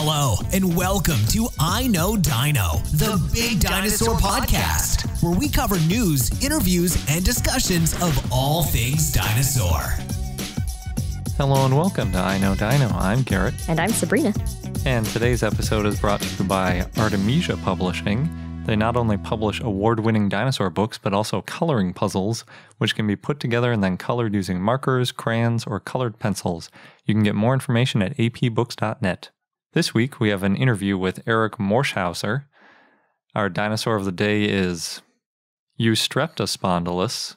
Hello, and welcome to I Know Dino, the Big Dinosaur Podcast, where we cover news, interviews, and discussions of all things dinosaur. Hello and welcome to I Know Dino. I'm Garrett. And I'm Sabrina. And today's episode is brought to you by Artemisia Publishing. They not only publish award-winning dinosaur books, but also coloring puzzles, which can be put together and then colored using markers, crayons, or colored pencils. You can get more information at apbooks.net. This week, we have an interview with Eric Morschhauser. Our dinosaur of the day is Eustreptospondylus.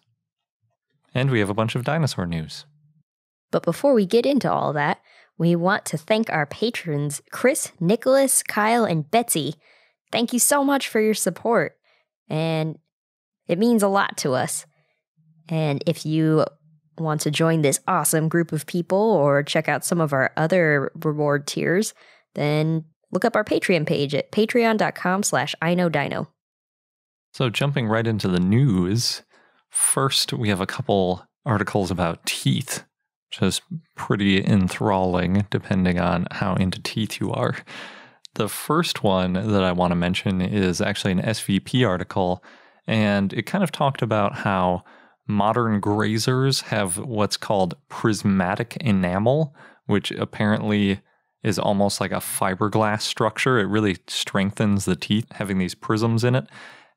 And we have a bunch of dinosaur news. But before we get into all that, we want to thank our patrons, Chris, Nicholas, Kyle, and Betsy. Thank you so much for your support, and it means a lot to us. And if you want to join this awesome group of people or check out some of our other reward tiers, then look up our Patreon page at patreon.com/iknowdino. So jumping right into the news, first we have a couple articles about teeth, which is pretty enthralling depending on how into teeth you are. The first one that I want to mention is actually an SVP article, and it kind of talked about how modern grazers have what's called prismatic enamel, which apparently is almost like a fiberglass structure. It really strengthens the teeth, having these prisms in it.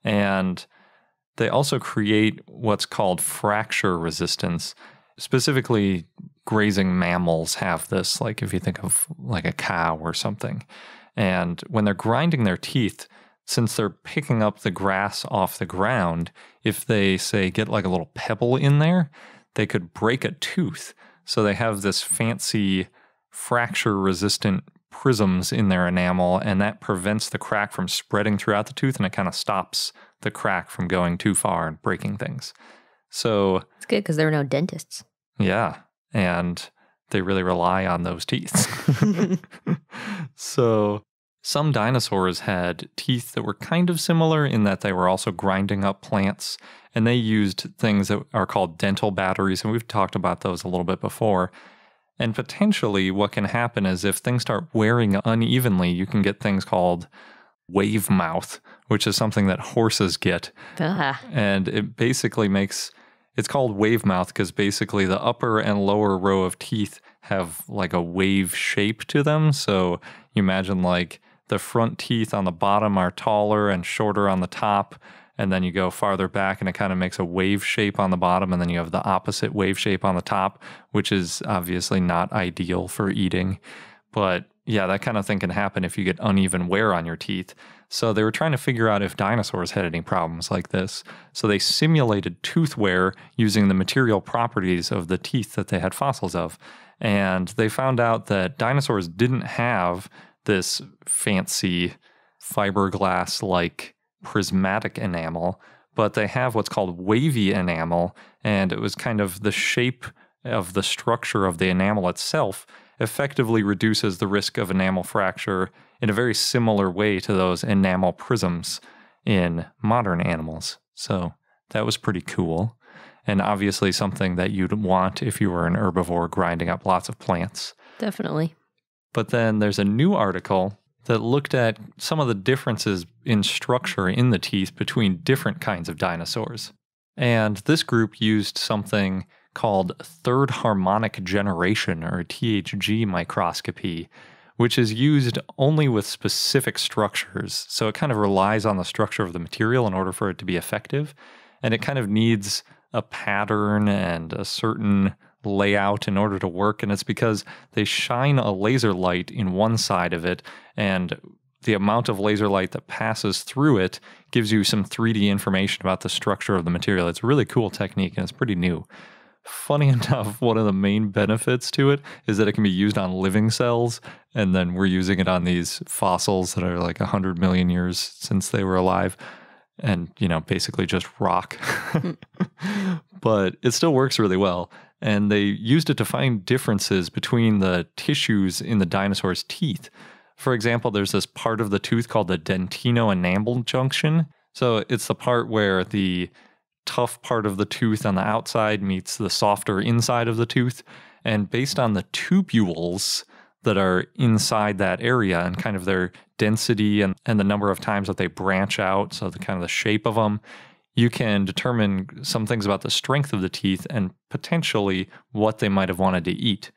And they also create what's called fracture resistance. Specifically, grazing mammals have this, like if you think of like a cow or something. And when they're grinding their teeth, since they're picking up the grass off the ground, if they, say, get like a little pebble in there, they could break a tooth. So they have this fancy fracture-resistant prisms in their enamel, and that prevents the crack from spreading throughout the tooth, and it kind of stops the crack from going too far and breaking things. So it's good because there are no dentists. Yeah, and they really rely on those teeth. So some dinosaurs had teeth that were kind of similar in that they were also grinding up plants, and they used things that are called dental batteries, and we've talked about those a little bit before. And potentially what can happen is if things start wearing unevenly, you can get things called wave mouth, which is something that horses get. And it basically it's called wave mouth because basically the upper and lower row of teeth have like a wave shape to them. So you imagine like the front teeth on the bottom are taller and shorter on the top, and then you go farther back and it kind of makes a wave shape on the bottom, and then you have the opposite wave shape on the top, which is obviously not ideal for eating. But yeah, that kind of thing can happen if you get uneven wear on your teeth. So they were trying to figure out if dinosaurs had any problems like this. So they simulated tooth wear using the material properties of the teeth that they had fossils of. And they found out that dinosaurs didn't have this fancy fiberglass-like prismatic enamel, but they have what's called wavy enamel, and it was kind of the shape of the structure of the enamel itself effectively reduces the risk of enamel fracture in a very similar way to those enamel prisms in modern animals. So that was pretty cool, and obviously something that you'd want if you were an herbivore grinding up lots of plants. Definitely. But then there's a new article that looked at some of the differences in structure in the teeth between different kinds of dinosaurs. And this group used something called third harmonic generation, or THG microscopy, which is used only with specific structures. So it kind of relies on the structure of the material in order for it to be effective. And it kind of needs a pattern and a certain layout in order to work. And it's because they shine a laser light in one side of it, and the amount of laser light that passes through it gives you some 3D information about the structure of the material. It's a really cool technique, and it's pretty new. Funny enough, one of the main benefits to it is that it can be used on living cells, and then we're using it on these fossils that are like 100 million years since they were alive, and, basically just rock. But it still works really well, and they used it to find differences between the tissues in the dinosaur's teeth. For example, there's this part of the tooth called the dentino-enamel junction. So it's the part where the tough part of the tooth on the outside meets the softer inside of the tooth. And based on the tubules that are inside that area and kind of their density and the number of times that they branch out, so the kind of the shape of them, you can determine some things about the strength of the teeth and potentially what they might have wanted to eat.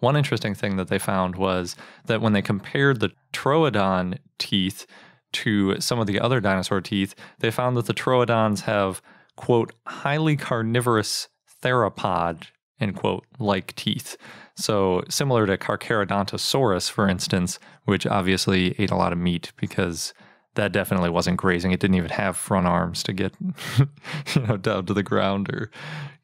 One interesting thing that they found was that when they compared the troodon teeth to some of the other dinosaur teeth, they found that the troodons have, quote, highly carnivorous theropod, end quote, like teeth. So similar to Carcharodontosaurus, for instance, which obviously ate a lot of meat because that definitely wasn't grazing. It didn't even have front arms to get down to the ground or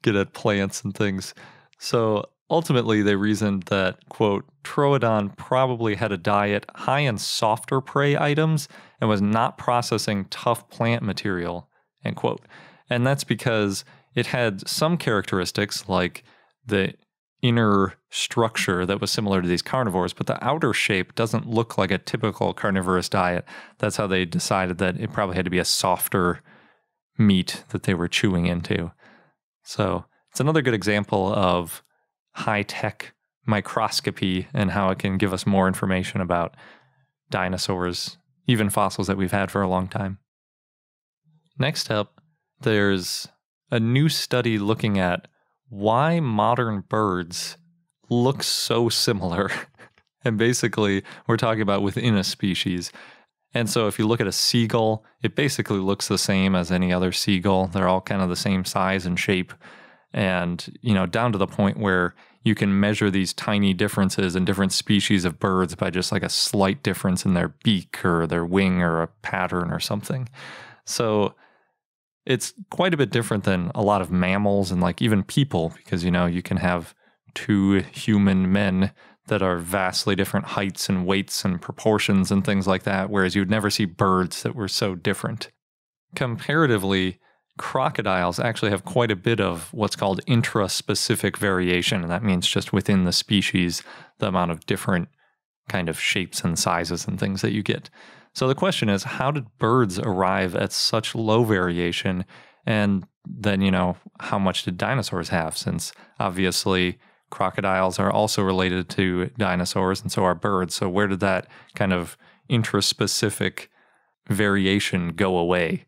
get at plants and things. So ultimately, they reasoned that, quote, troodon probably had a diet high in softer prey items and was not processing tough plant material, end quote. And that's because it had some characteristics like the inner structure that was similar to these carnivores, but the outer shape doesn't look like a typical carnivorous diet. That's how they decided that it probably had to be a softer meat that they were chewing into. So it's another good example of high-tech microscopy and how it can give us more information about dinosaurs, even fossils that we've had for a long time. Next up, there's a new study looking at why modern birds look so similar. And basically, we're talking about within a species. And so if you look at a seagull, it basically looks the same as any other seagull. They're all kind of the same size and shape. And, down to the point where you can measure these tiny differences in different species of birds by just like a slight difference in their beak or their wing or a pattern or something. So it's quite a bit different than a lot of mammals and like even people, because, you can have two human men that are vastly different heights and weights and proportions and things like that, whereas you'd never see birds that were so different. Comparatively, crocodiles actually have quite a bit of what's called intraspecific variation, and that means just within the species, the amount of different kind of shapes and sizes and things that you get. So the question is, how did birds arrive at such low variation? And then, how much did dinosaurs have? Since obviously crocodiles are also related to dinosaurs, and so are birds. So where did that kind of intraspecific variation go away?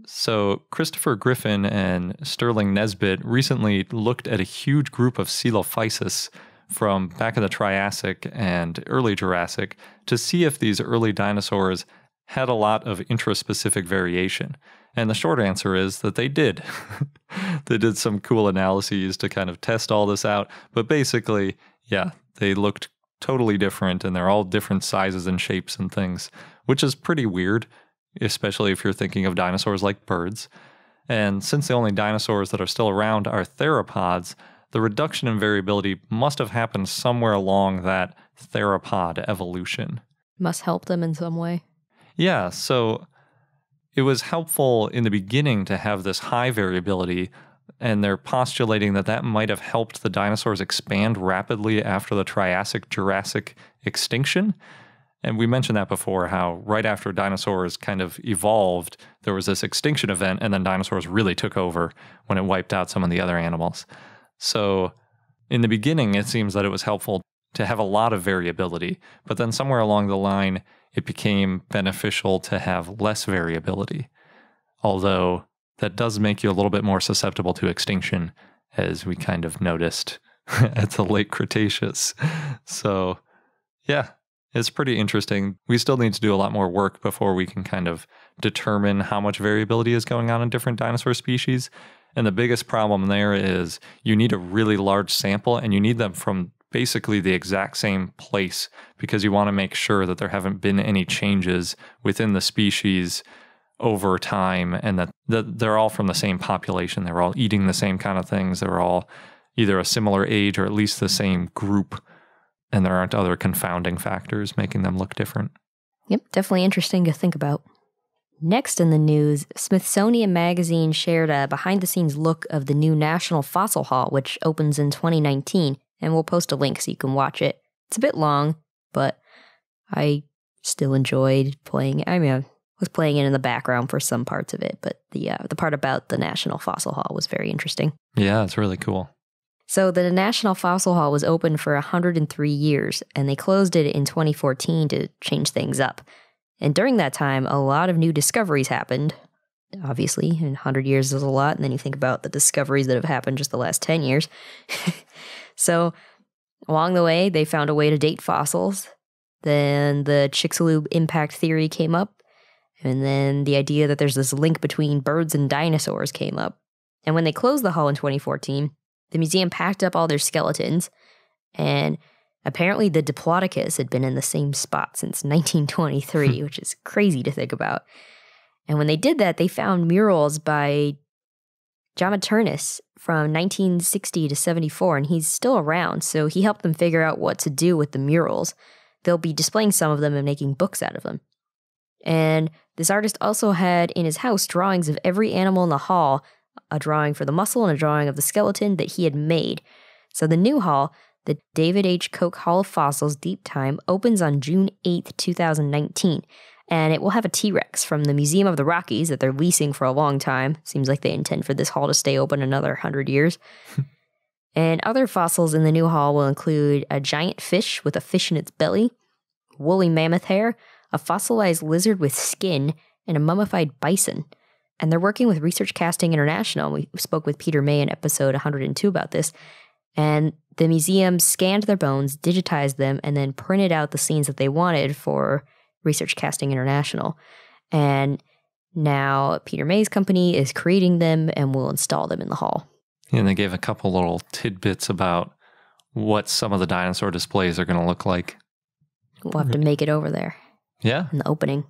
So Christopher Griffin and Sterling Nesbitt recently looked at a huge group of Coelophysis from back in the Triassic and early Jurassic to see if these early dinosaurs had a lot of intraspecific variation. And the short answer is that they did. They did some cool analyses to kind of test all this out. But basically, yeah, they looked totally different, and they're all different sizes and shapes and things, which is pretty weird, especially if you're thinking of dinosaurs like birds. And since the only dinosaurs that are still around are theropods, the reduction in variability must have happened somewhere along that theropod evolution. Must help them in some way. Yeah, so it was helpful in the beginning to have this high variability, and they're postulating that that might have helped the dinosaurs expand rapidly after the Triassic-Jurassic extinction. And we mentioned that before, how right after dinosaurs kind of evolved, there was this extinction event, and then dinosaurs really took over when it wiped out some of the other animals. So in the beginning, it seems that it was helpful to have a lot of variability, but then somewhere along the line, it became beneficial to have less variability. Although that does make you a little bit more susceptible to extinction, as we kind of noticed at the late Cretaceous. So yeah, it's pretty interesting. We still need to do a lot more work before we can kind of determine how much variability is going on in different dinosaur species. And the biggest problem there is you need a really large sample, and you need them from basically the exact same place, because you want to make sure that there haven't been any changes within the species over time, and that they're all from the same population. They're all eating the same kind of things. They're all either a similar age or at least the same group, and there aren't other confounding factors making them look different. Yep, definitely interesting to think about. Next in the news, Smithsonian Magazine shared a behind-the-scenes look of the new National Fossil Hall, which opens in 2019, and we'll post a link so you can watch it. It's a bit long, but I still enjoyed playing. I was playing it in the background for some parts of it, but the part about the National Fossil Hall was very interesting. Yeah, it's really cool. So the National Fossil Hall was open for 103 years, and they closed it in 2014 to change things up. And during that time, a lot of new discoveries happened. Obviously, 100 years is a lot, and then you think about the discoveries that have happened just the last 10 years. So along the way, they found a way to date fossils. Then the Chicxulub impact theory came up. And then the idea that there's this link between birds and dinosaurs came up. And when they closed the hall in 2014, the museum packed up all their skeletons, and apparently the Diplodocus had been in the same spot since 1923, which is crazy to think about. And when they did that, they found murals by Jomaternus from 1960 to 74, and he's still around, so he helped them figure out what to do with the murals. They'll be displaying some of them and making books out of them. And this artist also had in his house drawings of every animal in the hall, a drawing for the muscle and a drawing of the skeleton that he had made. So the new hall, the David H. Koch Hall of Fossils Deep Time, opens on June 8th, 2019. And it will have a T-Rex from the Museum of the Rockies that they're leasing for a long time. Seems like they intend for this hall to stay open another 100 years. And other fossils in the new hall will include a giant fish with a fish in its belly, woolly mammoth hair, a fossilized lizard with skin, and a mummified bison. And they're working with Research Casting International. We spoke with Peter May in episode 102 about this. And the museum scanned their bones, digitized them, and then printed out the scenes that they wanted for Research Casting International. And now Peter May's company is creating them and will install them in the hall. And they gave a couple little tidbits about what some of the dinosaur displays are going to look like. We'll have to make it over there. Yeah. In the opening.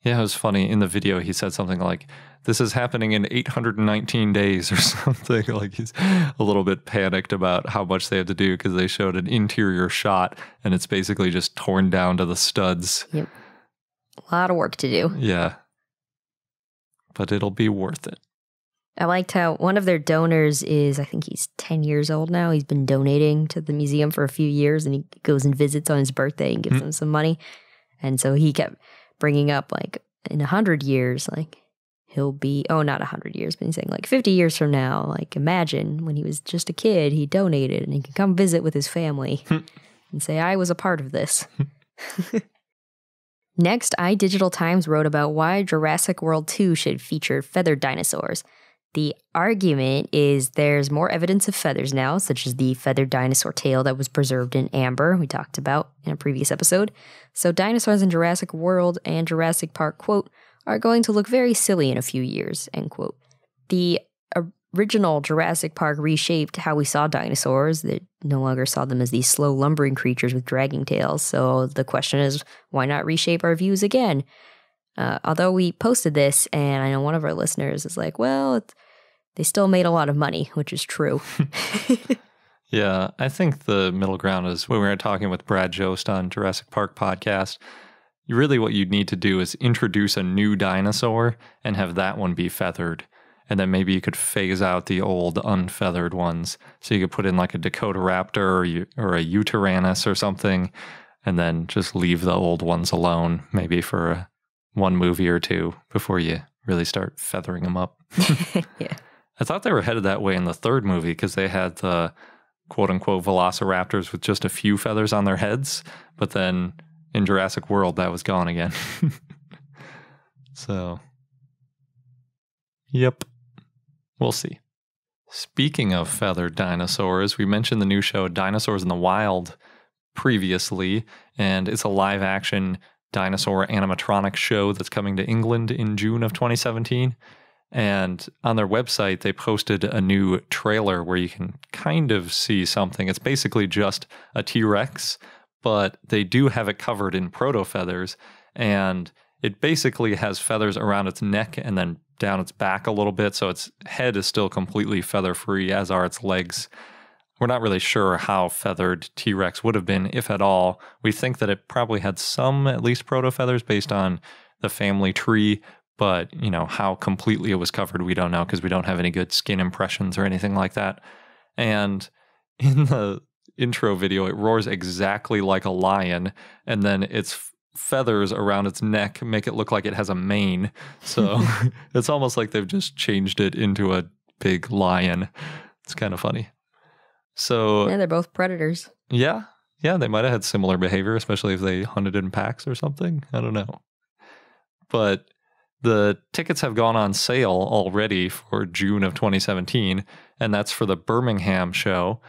Yeah, it was funny. In the video, he said something like, this is happening in 819 days or something. Like he's a little bit panicked about how much they had to do because they showed an interior shot and it's basically just torn down to the studs. Yep. A lot of work to do. Yeah. But it'll be worth it. I liked how one of their donors is, I think he's 10 years old now. He's been donating to the museum for a few years and he goes and visits on his birthday and gives them some money. And so he kept bringing up, like, in 100 years, like, he'll be, not 100 years, but he's saying, like, 50 years from now, like, imagine when he was just a kid, he donated and he can come visit with his family and say, I was a part of this. Next, iDigital Times wrote about why Jurassic World 2 should feature feathered dinosaurs. The argument is there's more evidence of feathers now, such as the feathered dinosaur tail that was preserved in amber, we talked about in a previous episode. So dinosaurs in Jurassic World and Jurassic Park, quote, are going to look very silly in a few years, end quote. The original Jurassic Park reshaped how we saw dinosaurs. They no longer saw them as these slow lumbering creatures with dragging tails. So the question is, why not reshape our views again? Although we posted this, and I know one of our listeners is like, well, they still made a lot of money, which is true. Yeah, I think the middle ground is when we were talking with Brad Jost on Jurassic Park podcast, really what you'd need to do is introduce a new dinosaur and have that one be feathered. And then maybe you could phase out the old unfeathered ones. So you could put in like a Dakota Raptor or a Utaranus or something, and then just leave the old ones alone, maybe for one movie or two before you really start feathering them up. Yeah. I thought they were headed that way in the third movie because they had the quote-unquote velociraptors with just a few feathers on their heads, but then in Jurassic World, that was gone again. So, yep, we'll see. Speaking of feathered dinosaurs, we mentioned the new show Dinosaurs in the Wild previously, and it's a live-action dinosaur animatronic show that's coming to England in June of 2017. And on their website, they posted a new trailer where you can kind of see something. It's basically just a T-Rex, but they do have it covered in proto-feathers. And it basically has feathers around its neck and then down its back a little bit. So its head is still completely feather-free, as are its legs. We're not really sure how feathered T-Rex would have been, if at all. We think that it probably had some, at least, proto-feathers based on the family tree. But, you know, how completely it was covered, we don't know because we don't have any good skin impressions or anything like that. And in the intro video, it roars exactly like a lion, and then its feathers around its neck make it look like it has a mane. So it's almost like they've just changed it into a big lion. It's kind of funny. So Yeah, they're both predators. yeah, they might have had similar behavior, especially if they hunted in packs or something. I don't know. But the tickets have gone on sale already for June of 2017, and that's for the Birmingham show.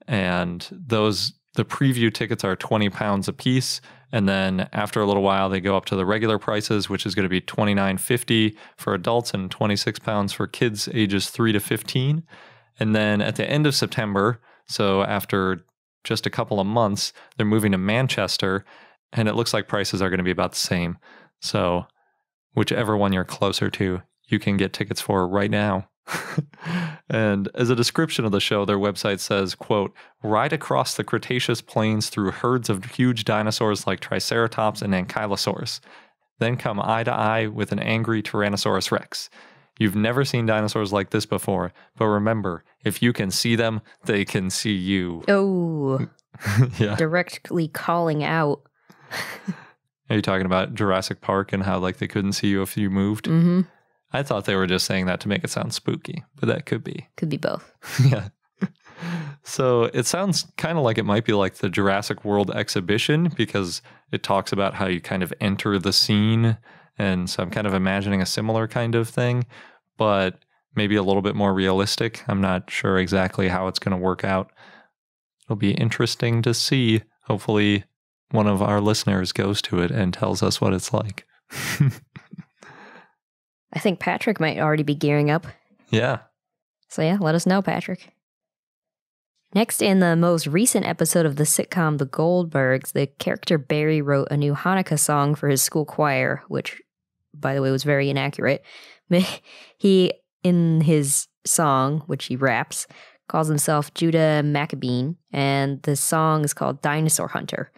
And the preview tickets are £20 a piece, and then after a little while they go up to the regular prices, which is going to be $29.50 for adults and £26 for kids ages 3 to 15. And then at the end of September, so after just a couple of months, they're moving to Manchester, and it looks like prices are going to be about the same. So whichever one you're closer to, you can get tickets for right now. And as a description of the show, their website says, quote, "Ride across the Cretaceous plains through herds of huge dinosaurs like Triceratops and Ankylosaurus. Then come eye to eye with an angry Tyrannosaurus Rex. You've never seen dinosaurs like this before, but remember, if you can see them, they can see you." Oh, Yeah. directly calling out. Are you talking about Jurassic Park and how like they couldn't see you if you moved? Mm-hmm. I thought they were just saying that to make it sound spooky, but that could be. Could be both. Yeah. So it sounds kind of like it might be like the Jurassic World exhibition, because it talks about how you kind of enter the scene. And so I'm kind of imagining a similar kind of thing, but maybe a little bit more realistic. I'm not sure exactly how it's going to work out. It'll be interesting to see. Hopefully one of our listeners goes to it and tells us what it's like. I think Patrick might already be gearing up. Yeah. So yeah, let us know, Patrick. Next, in the most recent episode of the sitcom The Goldbergs, the character Barry wrote a new Hanukkah song for his school choir, which, by the way, was very inaccurate. He, in his song, which he raps, calls himself Judah Maccabeen, and the song is called Dinosaur Hunter.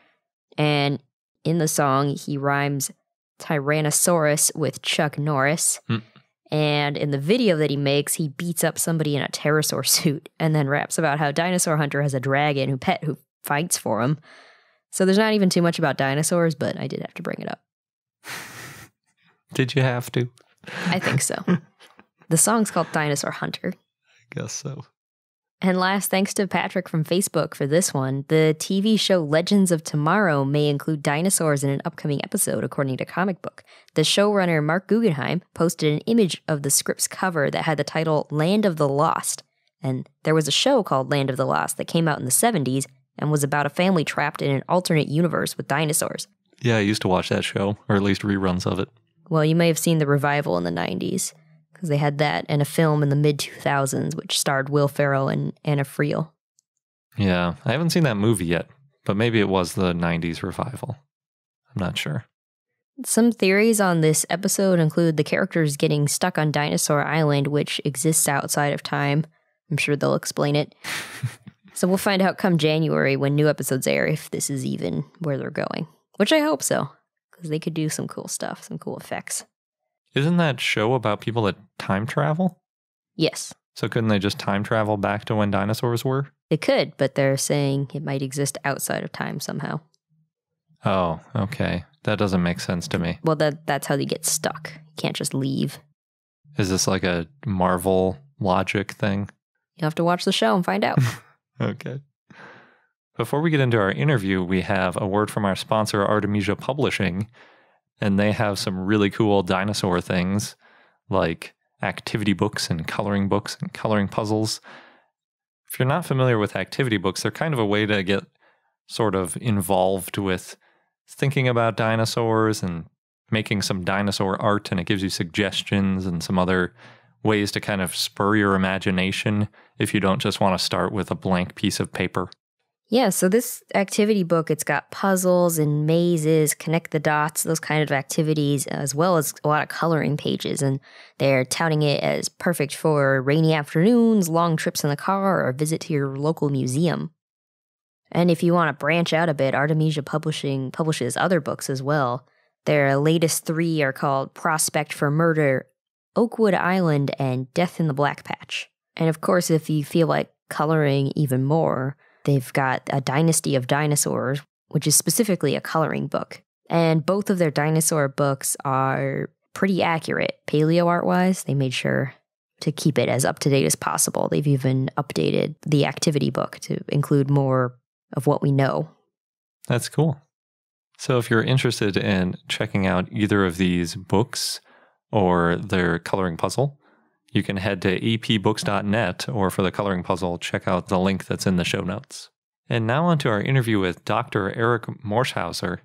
And in the song, he rhymes Tyrannosaurus with Chuck Norris. And in the video that he makes, he beats up somebody in a pterosaur suit and then raps about how Dinosaur Hunter has a dragon who fights for him. So there's not even too much about dinosaurs, but I did have to bring it up. Did you have to? I think so. The song's called Dinosaur Hunter. I guess so. And last, thanks to Patrick from Facebook for this one. The TV show Legends of Tomorrow may include dinosaurs in an upcoming episode, according to Comic Book. The showrunner, Mark Guggenheim, posted an image of the script's cover that had the title Land of the Lost. And there was a show called Land of the Lost that came out in the 70s and was about a family trapped in an alternate universe with dinosaurs. Yeah, I used to watch that show, or at least reruns of it. Well, you may have seen the revival in the 90s, because they had that and a film in the mid-2000s which starred Will Ferrell and Anna Friel. Yeah, I haven't seen that movie yet, but maybe it was the 90s revival. I'm not sure. Some theories on this episode include the characters getting stuck on Dinosaur Island, which exists outside of time. I'm sure they'll explain it. So we'll find out come January when new episodes air if this is even where they're going. Which I hope so, because they could do some cool stuff, some cool effects. Isn't that show about people that time travel? Yes. So couldn't they just time travel back to when dinosaurs were? They could, but they're saying it might exist outside of time somehow. Oh, okay. That doesn't make sense to me. Well, that's how they get stuck. You can't just leave. Is this like a Marvel logic thing? You'll have to watch the show and find out. Okay. Before we get into our interview, we have a word from our sponsor, Artemisia Publishing, and they have some really cool dinosaur things like activity books and coloring puzzles. If you're not familiar with activity books, they're kind of a way to get sort of involved with thinking about dinosaurs and making some dinosaur art, and it gives you suggestions and some other ways to kind of spur your imagination if you don't just want to start with a blank piece of paper. Yeah, so this activity book, it's got puzzles and mazes, connect the dots, those kind of activities, as well as a lot of coloring pages. And they're touting it as perfect for rainy afternoons, long trips in the car, or a visit to your local museum. And if you want to branch out a bit, Artemisia Publishing publishes other books as well. Their latest 3 are called Prospect for Murder, Oakwood Island, and Death in the Black Patch. And of course, if you feel like coloring even more, they've got A Dynasty of Dinosaurs, which is specifically a coloring book. And both of their dinosaur books are pretty accurate, paleo art-wise. They made sure to keep it as up to date as possible. They've even updated the activity book to include more of what we know. That's cool. So if you're interested in checking out either of these books or their coloring puzzle, you can head to apbooks.net, or for the coloring puzzle, check out the link that's in the show notes. And now on to our interview with Dr. Eric Morschhauser.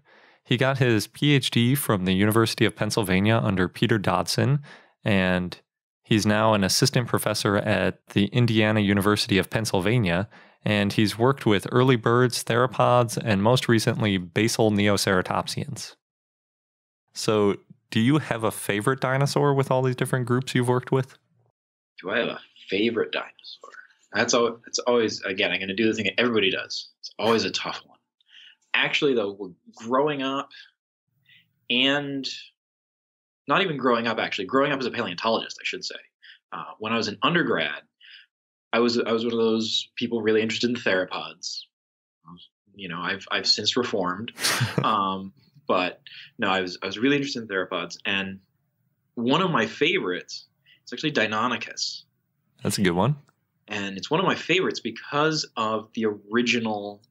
He got his PhD from the University of Pennsylvania under Peter Dodson, and he's now an assistant professor at the Indiana University of Pennsylvania, and he's worked with early birds, theropods, and most recently, basal Neoceratopsians. So, do you have a favorite dinosaur with all these different groups you've worked with? Do I have a favorite dinosaur? That's always, again, I'm going to do the thing that everybody does. It's always a tough one. Actually, though, growing up, and not even growing up, actually, growing up as a paleontologist, I should say. When I was an undergrad, I was one of those people really interested in theropods. I've since reformed, but no, I was really interested in theropods, and one of my favorites is actually Deinonychus. That's a good one, and it's one of my favorites because of the original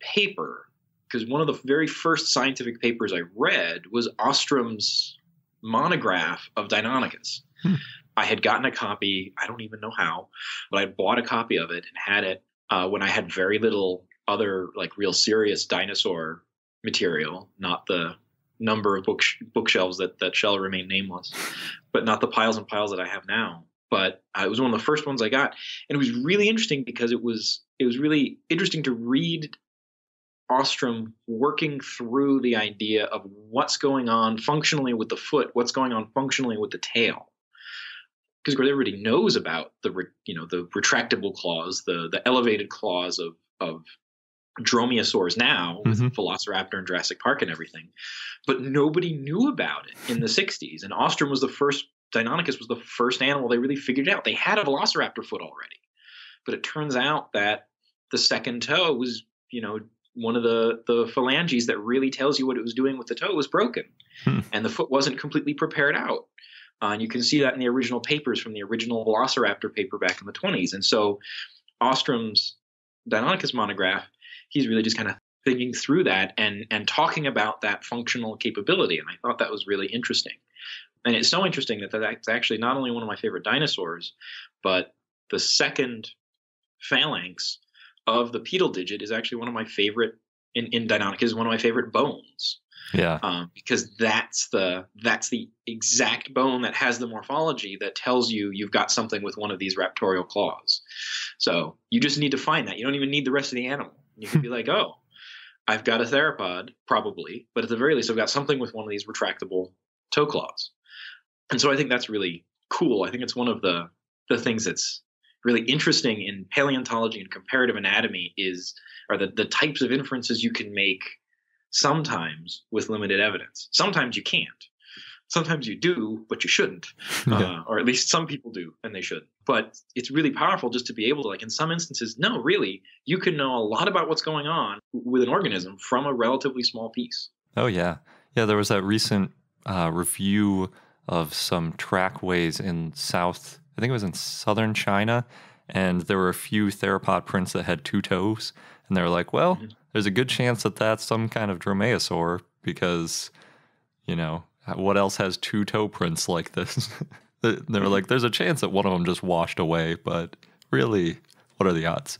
paper. Because one of the very first scientific papers I read was Ostrom's monograph of Deinonychus. I had gotten a copy, I don't even know how, but I bought a copy of it and had it when I had very little other like real serious dinosaur material, not the number of bookshelves that shall remain nameless, but not the piles and piles that I have now. But it was one of the first ones I got. And it was really interesting because it was really interesting to read Ostrom working through the idea of what's going on functionally with the foot, what's going on functionally with the tail. Because everybody knows about the retractable claws, the elevated claws of dromaeosaurs now with Velociraptor and Jurassic Park and everything, but nobody knew about it in the 60s. And Ostrom was Deinonychus was the first animal they really figured out. They had a Velociraptor foot already, but it turns out that the second toe was, one of the phalanges that really tells you what it was doing with the toe was broken, and the foot wasn't completely prepared out. And you can see that in the original papers from the original Velociraptor paper back in the 20s. And so Ostrom's Deinonychus monograph, he's really just kind of thinking through that and talking about that functional capability. And I thought that was really interesting. And it's so interesting that that's actually not only one of my favorite dinosaurs, but the second phalanx of the pedal digit is actually one of my favorite in Deinonychus, is one of my favorite bones. Yeah. Because that's the exact bone that has the morphology that tells you you've got something with one of these raptorial claws. So you just need to find that. You don't even need the rest of the animal. You can be like, oh, I've got a theropod, probably, but at the very least, I've got something with one of these retractable toe claws. And so I think that's really cool. I think it's one of the things that's really interesting in paleontology and comparative anatomy are the types of inferences you can make sometimes with limited evidence. Sometimes you can't. Sometimes you do, but you shouldn't. Or at least some people do, and they should. But it's really powerful just to be able to, like in some instances, no, really, you can know a lot about what's going on with an organism from a relatively small piece. Oh, yeah. Yeah, there was that recent review of some trackways in I think it was in southern China, and there were a few theropod prints that had two toes, and they were like, well, there's a good chance that that's some kind of dromaeosaur because, what else has two toe prints like this? They were like, there's a chance that one of them just washed away, but really, what are the odds?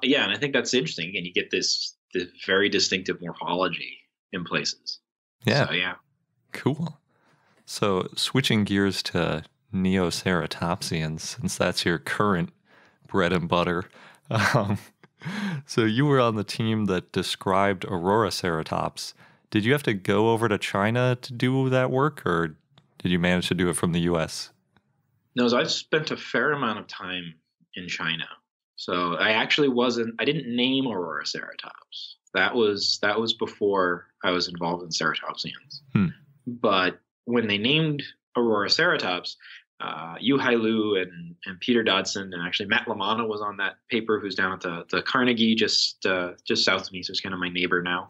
Yeah, and I think that's interesting. And you get this very distinctive morphology in places. Yeah. So, yeah. Cool. So switching gears to Neoceratopsians, since that's your current bread and butter. So you were on the team that described Auroraceratops. Did you have to go over to China to do that work, or did you manage to do it from the U.S.? No, so I've spent a fair amount of time in China. So I didn't name Auroraceratops. That was before I was involved in ceratopsians. But when they named Auroraceratops, Yu Hai Lu and Peter Dodson, and actually Matt Lamanna was on that paper, who's down at the Carnegie just south of me, so he's kind of my neighbor now.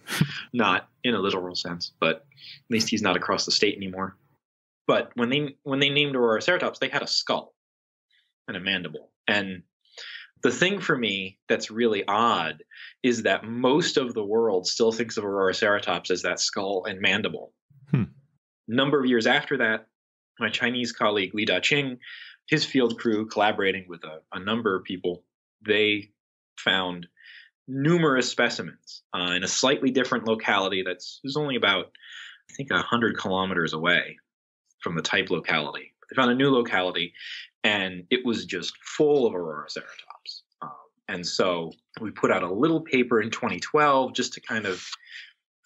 Not in a literal sense, but at least he's not across the state anymore. But when they named Auroraceratops, they had a skull and a mandible. And the thing for me that's really odd is that most of the world still thinks of Auroraceratops as that skull and mandible. Number of years after that, my Chinese colleague Li Daqing, his field crew collaborating with a number of people, they found numerous specimens in a slightly different locality that's only about, I think, 100 kilometers away from the type locality. They found a new locality, and it was just full of Auroraceratops. And so we put out a little paper in 2012 just to kind of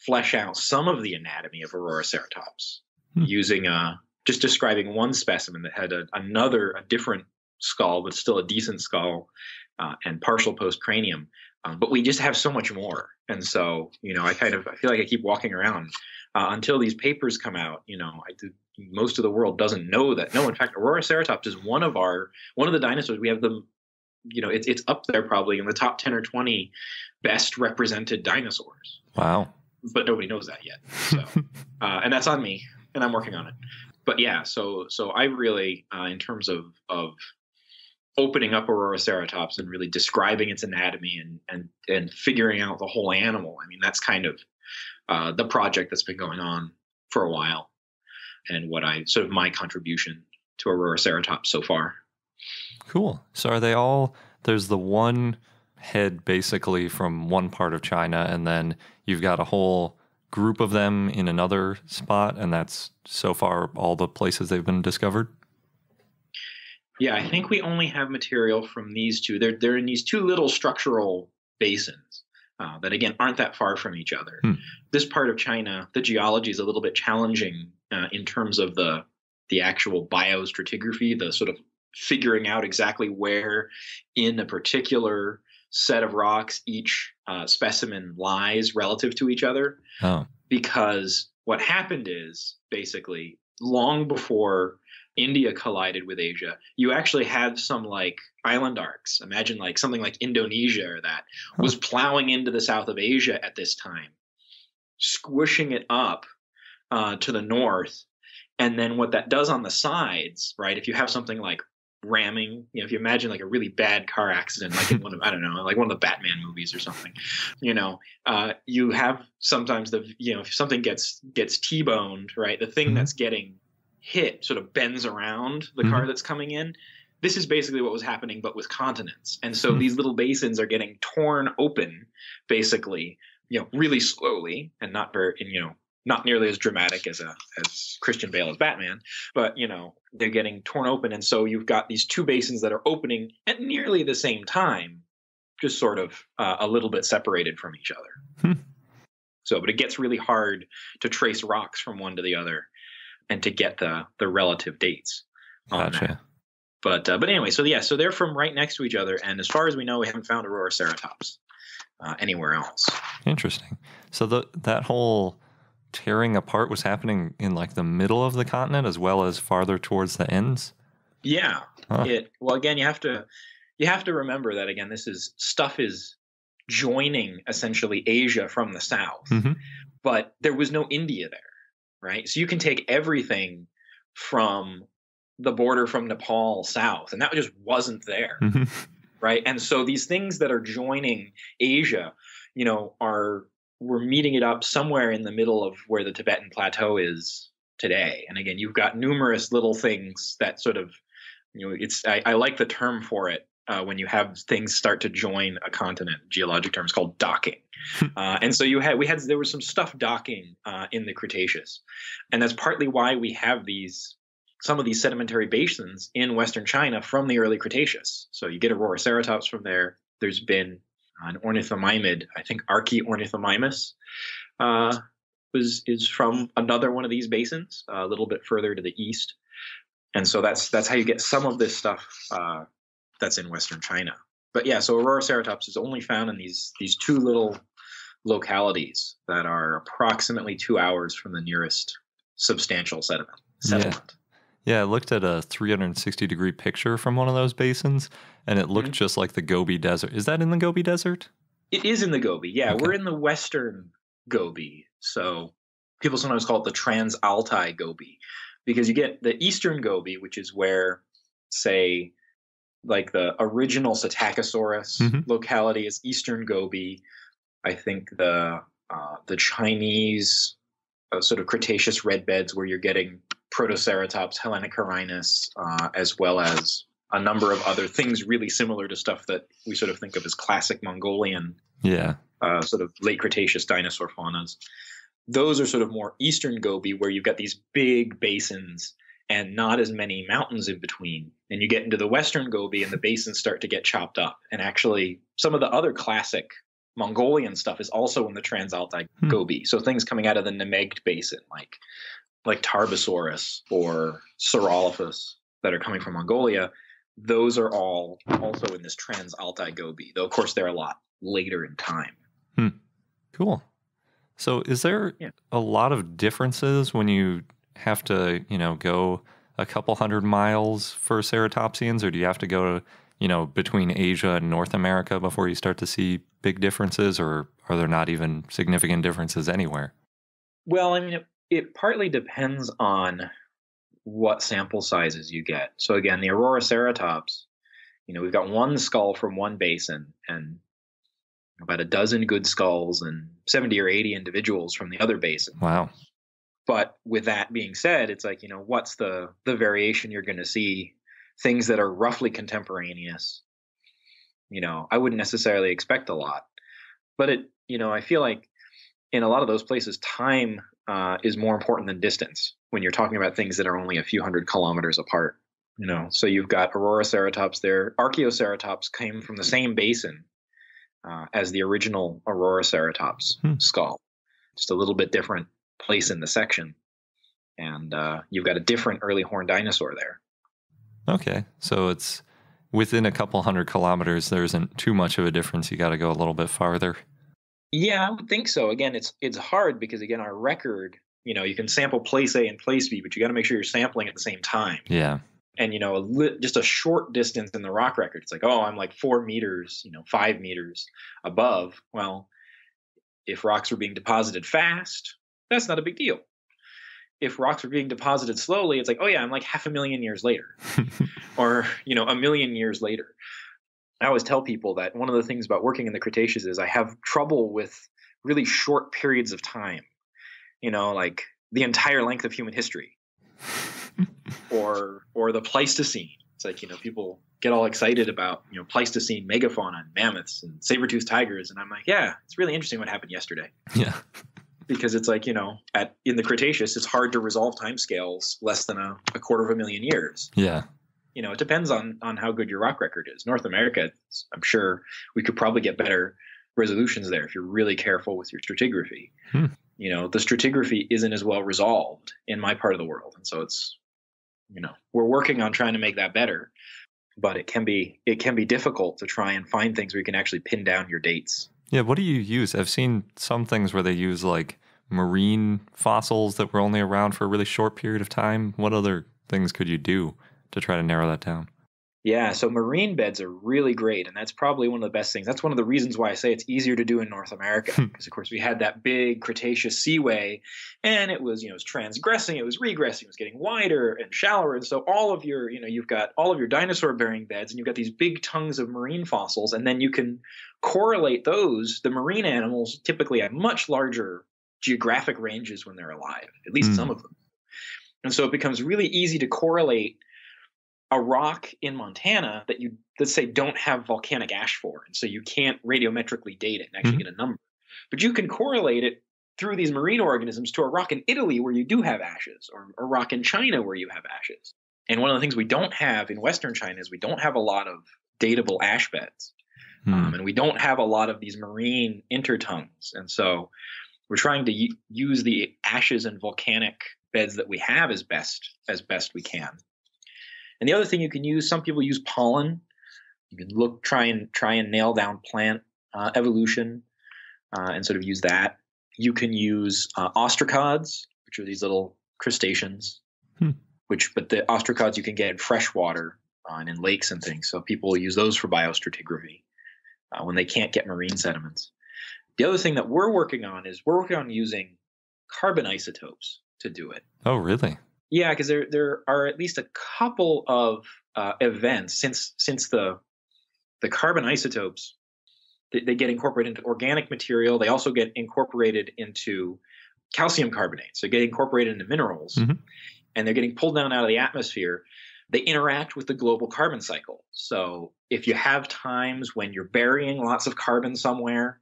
flesh out some of the anatomy of Auroraceratops using just describing one specimen that had a different skull, but still a decent skull, and partial postcranium. But we just have so much more. And so, I feel like I keep walking around until these papers come out. Most of the world doesn't know that. No, in fact, Auroraceratops is one of the dinosaurs. We have them, it's up there probably in the top 10 or 20 best represented dinosaurs. Wow. But nobody knows that yet. So, and that's on me, and I'm working on it. But yeah, so I really, in terms of opening up Auroraceratops and really describing its anatomy and figuring out the whole animal, I mean, that's kind of the project that's been going on for a while, and what my contribution to Auroraceratops so far. Cool. So are they all, there's the one head basically from one part of China, and then you've got a whole group of them in another spot, and that's so far all the places they've been discovered? Yeah, I think we only have material from these two. They're in these two little structural basins that, again, aren't that far from each other. This part of China, the geology is a little bit challenging in terms of the actual biostratigraphy, the sort of figuring out exactly where in a particular set of rocks each specimen lies relative to each other. Oh. Because what happened is, basically, long before India collided with Asia, you actually had some like island arcs. Imagine like something like Indonesia or that was plowing into the south of Asia at this time, squishing it up to the north. And then what that does on the sides, right? If you have something like ramming, if you imagine like a really bad car accident, like in one of, I don't know, like one of the Batman movies or something, you have sometimes if something gets T-boned, right? The thing that's getting hit sort of bends around the car that's coming in. This is basically what was happening, but with continents. And so these little basins are getting torn open, basically, really slowly, and not very, not nearly as dramatic as Christian Bale as Batman, but they're getting torn open, and so you've got these two basins that are opening at nearly the same time, just sort of a little bit separated from each other. So, but it gets really hard to trace rocks from one to the other, and to get the relative dates on that. But anyway, so they're from right next to each other, and as far as we know, we haven't found Auroraceratops anywhere else. Interesting. So that whole tearing apart was happening in like the middle of the continent as well as farther towards the ends? Yeah. Well, again, you have to remember that, again, stuff is joining essentially Asia from the south, but there was no India there, right? So you can take everything from the border from Nepal south, and that just wasn't there, right? And so these things that are joining Asia, we're meeting it up somewhere in the middle of where the Tibetan Plateau is today. And again, you've got numerous little things that sort of, I like the term for it when you have things start to join a continent. Geologic term is called docking. And so there was some stuff docking in the Cretaceous. And that's partly why we have some of these sedimentary basins in Western China from the early Cretaceous. So you get Auroraceratops from there. There's been an ornithomimid, I think Archaeornithomimus is from another one of these basins, a little bit further to the east. And so that's how you get some of this stuff that's in Western China. But yeah, so Auroraceratops is only found in these two little localities that are approximately 2 hours from the nearest substantial settlement. Yeah, I looked at a 360-degree picture from one of those basins, and it looked just like the Gobi Desert. Is that in the Gobi Desert? It is in the Gobi, yeah. Okay. We're in the western Gobi, so people sometimes call it the Trans-Altai Gobi, because you get the eastern Gobi, which is where, say, like the original Psittacosaurus locality is eastern Gobi. I think the Chinese sort of Cretaceous red beds where you're getting Protoceratops, Helenicorhinus, as well as a number of other things really similar to stuff that we sort of think of as classic Mongolian, sort of late Cretaceous dinosaur faunas. Those are sort of more eastern Gobi where you've got these big basins and not as many mountains in between. And you get into the western Gobi and the basins start to get chopped up. And actually, some of the other classic Mongolian stuff is also in the Transaltai Gobi. So things coming out of the Nemegt Basin, like Tarbosaurus or Saurolophus that are coming from Mongolia, those are all also in this Transaltai Gobi, though of course they're a lot later in time. Cool. So is there a lot of differences when you have to, go a couple hundred miles for ceratopsians, or do you have to go to, between Asia and North America before you start to see big differences, or are there not even significant differences anywhere? Well, I mean, it partly depends on what sample sizes you get. So again, the Auroraceratops, we've got one skull from one basin and about a dozen good skulls and 70 or 80 individuals from the other basin. Wow. But with that being said, it's like, what's the variation you're going to see? Things that are roughly contemporaneous, I wouldn't necessarily expect a lot. But I feel like in a lot of those places, time is more important than distance when you're talking about things that are only a few hundred kilometers apart. So you've got Auroraceratops there. Archaeoceratops came from the same basin as the original Auroraceratops skull, just a little bit different place in the section. And you've got a different early horned dinosaur there. Okay, so it's within a couple hundred kilometers. There isn't too much of a difference. You got to go a little bit farther. Yeah, I would think so. Again, it's hard because, again, our record, you can sample place A and place B, but you got to make sure you're sampling at the same time. Yeah. And, just a short distance in the rock record, it's like, oh, I'm like 4 meters, 5 meters above. Well, if rocks were being deposited fast, that's not a big deal. If rocks were being deposited slowly, it's like, oh yeah, I'm like 500,000 years later or, 1,000,000 years later. I always tell people that one of the things about working in the Cretaceous is I have trouble with really short periods of time, like the entire length of human history or the Pleistocene. It's like, people get all excited about, Pleistocene megafauna and mammoths and saber-toothed tigers. And I'm like, yeah, it's really interesting what happened yesterday. Yeah. Because it's like, in the Cretaceous, it's hard to resolve timescales less than a 250,000 years. Yeah. It depends on how good your rock record is. North America, I'm sure we could probably get better resolutions there if you're really careful with your stratigraphy. The stratigraphy isn't as well resolved in my part of the world. And so it's, we're working on trying to make that better. But it can be difficult to try and find things where you can actually pin down your dates. Yeah, what do you use? I've seen some things where they use like marine fossils that were only around for a really short period of time. What other things could you do to try to narrow that down? Yeah, so marine beds are really great, and that's probably one of the best things. That's one of the reasons why I say it's easier to do in North America, because of course we had that big Cretaceous seaway, and it was, it was transgressing, it was regressing, it was getting wider and shallower, and so all of your, you've got all of your dinosaur-bearing beds, and you've got these big tongues of marine fossils, and then you can correlate those. The marine animals typically have much larger geographic ranges when they're alive, at least some of them, and so it becomes really easy to correlate a rock in Montana that you, let's say, don't have volcanic ash for, and so you can't radiometrically date it and actually get a number. But you can correlate it through these marine organisms to a rock in Italy where you do have ashes, or a rock in China where you have ashes. And one of the things we don't have in Western China is we don't have a lot of datable ash beds. And we don't have a lot of these marine intertongues. And so we're trying to use the ashes and volcanic beds that we have as best we can. And the other thing you can use, some people use pollen. You can try and nail down plant evolution and sort of use that. You can use ostracods, which are these little crustaceans, but the ostracods you can get in fresh water and in lakes and things. So people use those for biostratigraphy when they can't get marine sediments. The other thing that we're working on using carbon isotopes to do it. Oh, really? Yeah, because there are at least a couple of events since the carbon isotopes they get incorporated into organic material. They also get incorporated into calcium carbonate. So they get incorporated into minerals, and they're getting pulled down out of the atmosphere. They interact with the global carbon cycle. So if you have times when you're burying lots of carbon somewhere,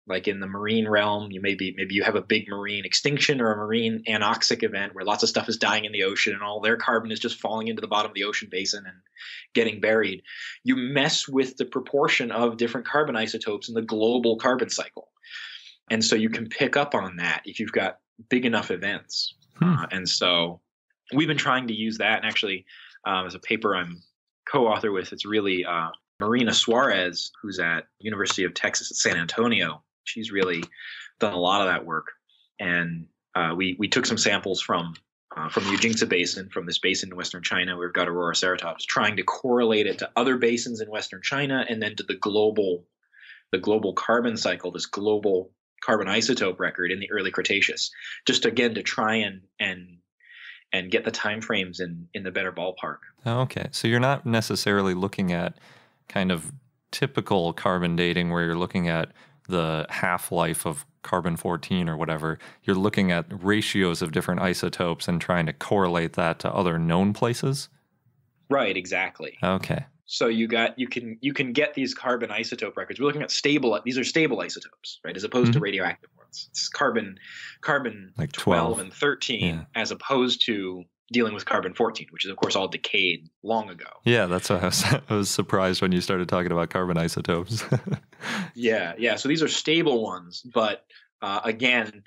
like in the marine realm, maybe you have a big marine extinction or a marine anoxic event where lots of stuff is dying in the ocean and all their carbon is just falling into the bottom of the ocean basin and getting buried. You mess with the proportion of different carbon isotopes in the global carbon cycle. And so you can pick up on that if you've got big enough events. And so we've been trying to use that. And actually, as a paper I'm co-author with, it's really Marina Suarez, who's at University of Texas at San Antonio. She's really done a lot of that work. And we took some samples from the Ujingsa Basin, from this basin in Western China where we've got Auroraceratops, trying to correlate it to other basins in Western China and then to the global carbon cycle, this global carbon isotope record in the early Cretaceous, just again to try and get the time frames in the better ballpark. Okay, so you're not necessarily looking at kind of typical carbon dating where you're looking at the half-life of carbon-14 or whatever. You're looking at ratios of different isotopes and trying to correlate that to other known places? Right, exactly. Okay. So you can get these carbon isotope records. We're looking at these are stable isotopes, right, as opposed to radioactive ones. It's carbon like 12 and 13 as opposed to dealing with carbon-14, which is of course all decayed long ago. Yeah, that's why I was surprised when you started talking about carbon isotopes. Yeah. So these are stable ones, but again,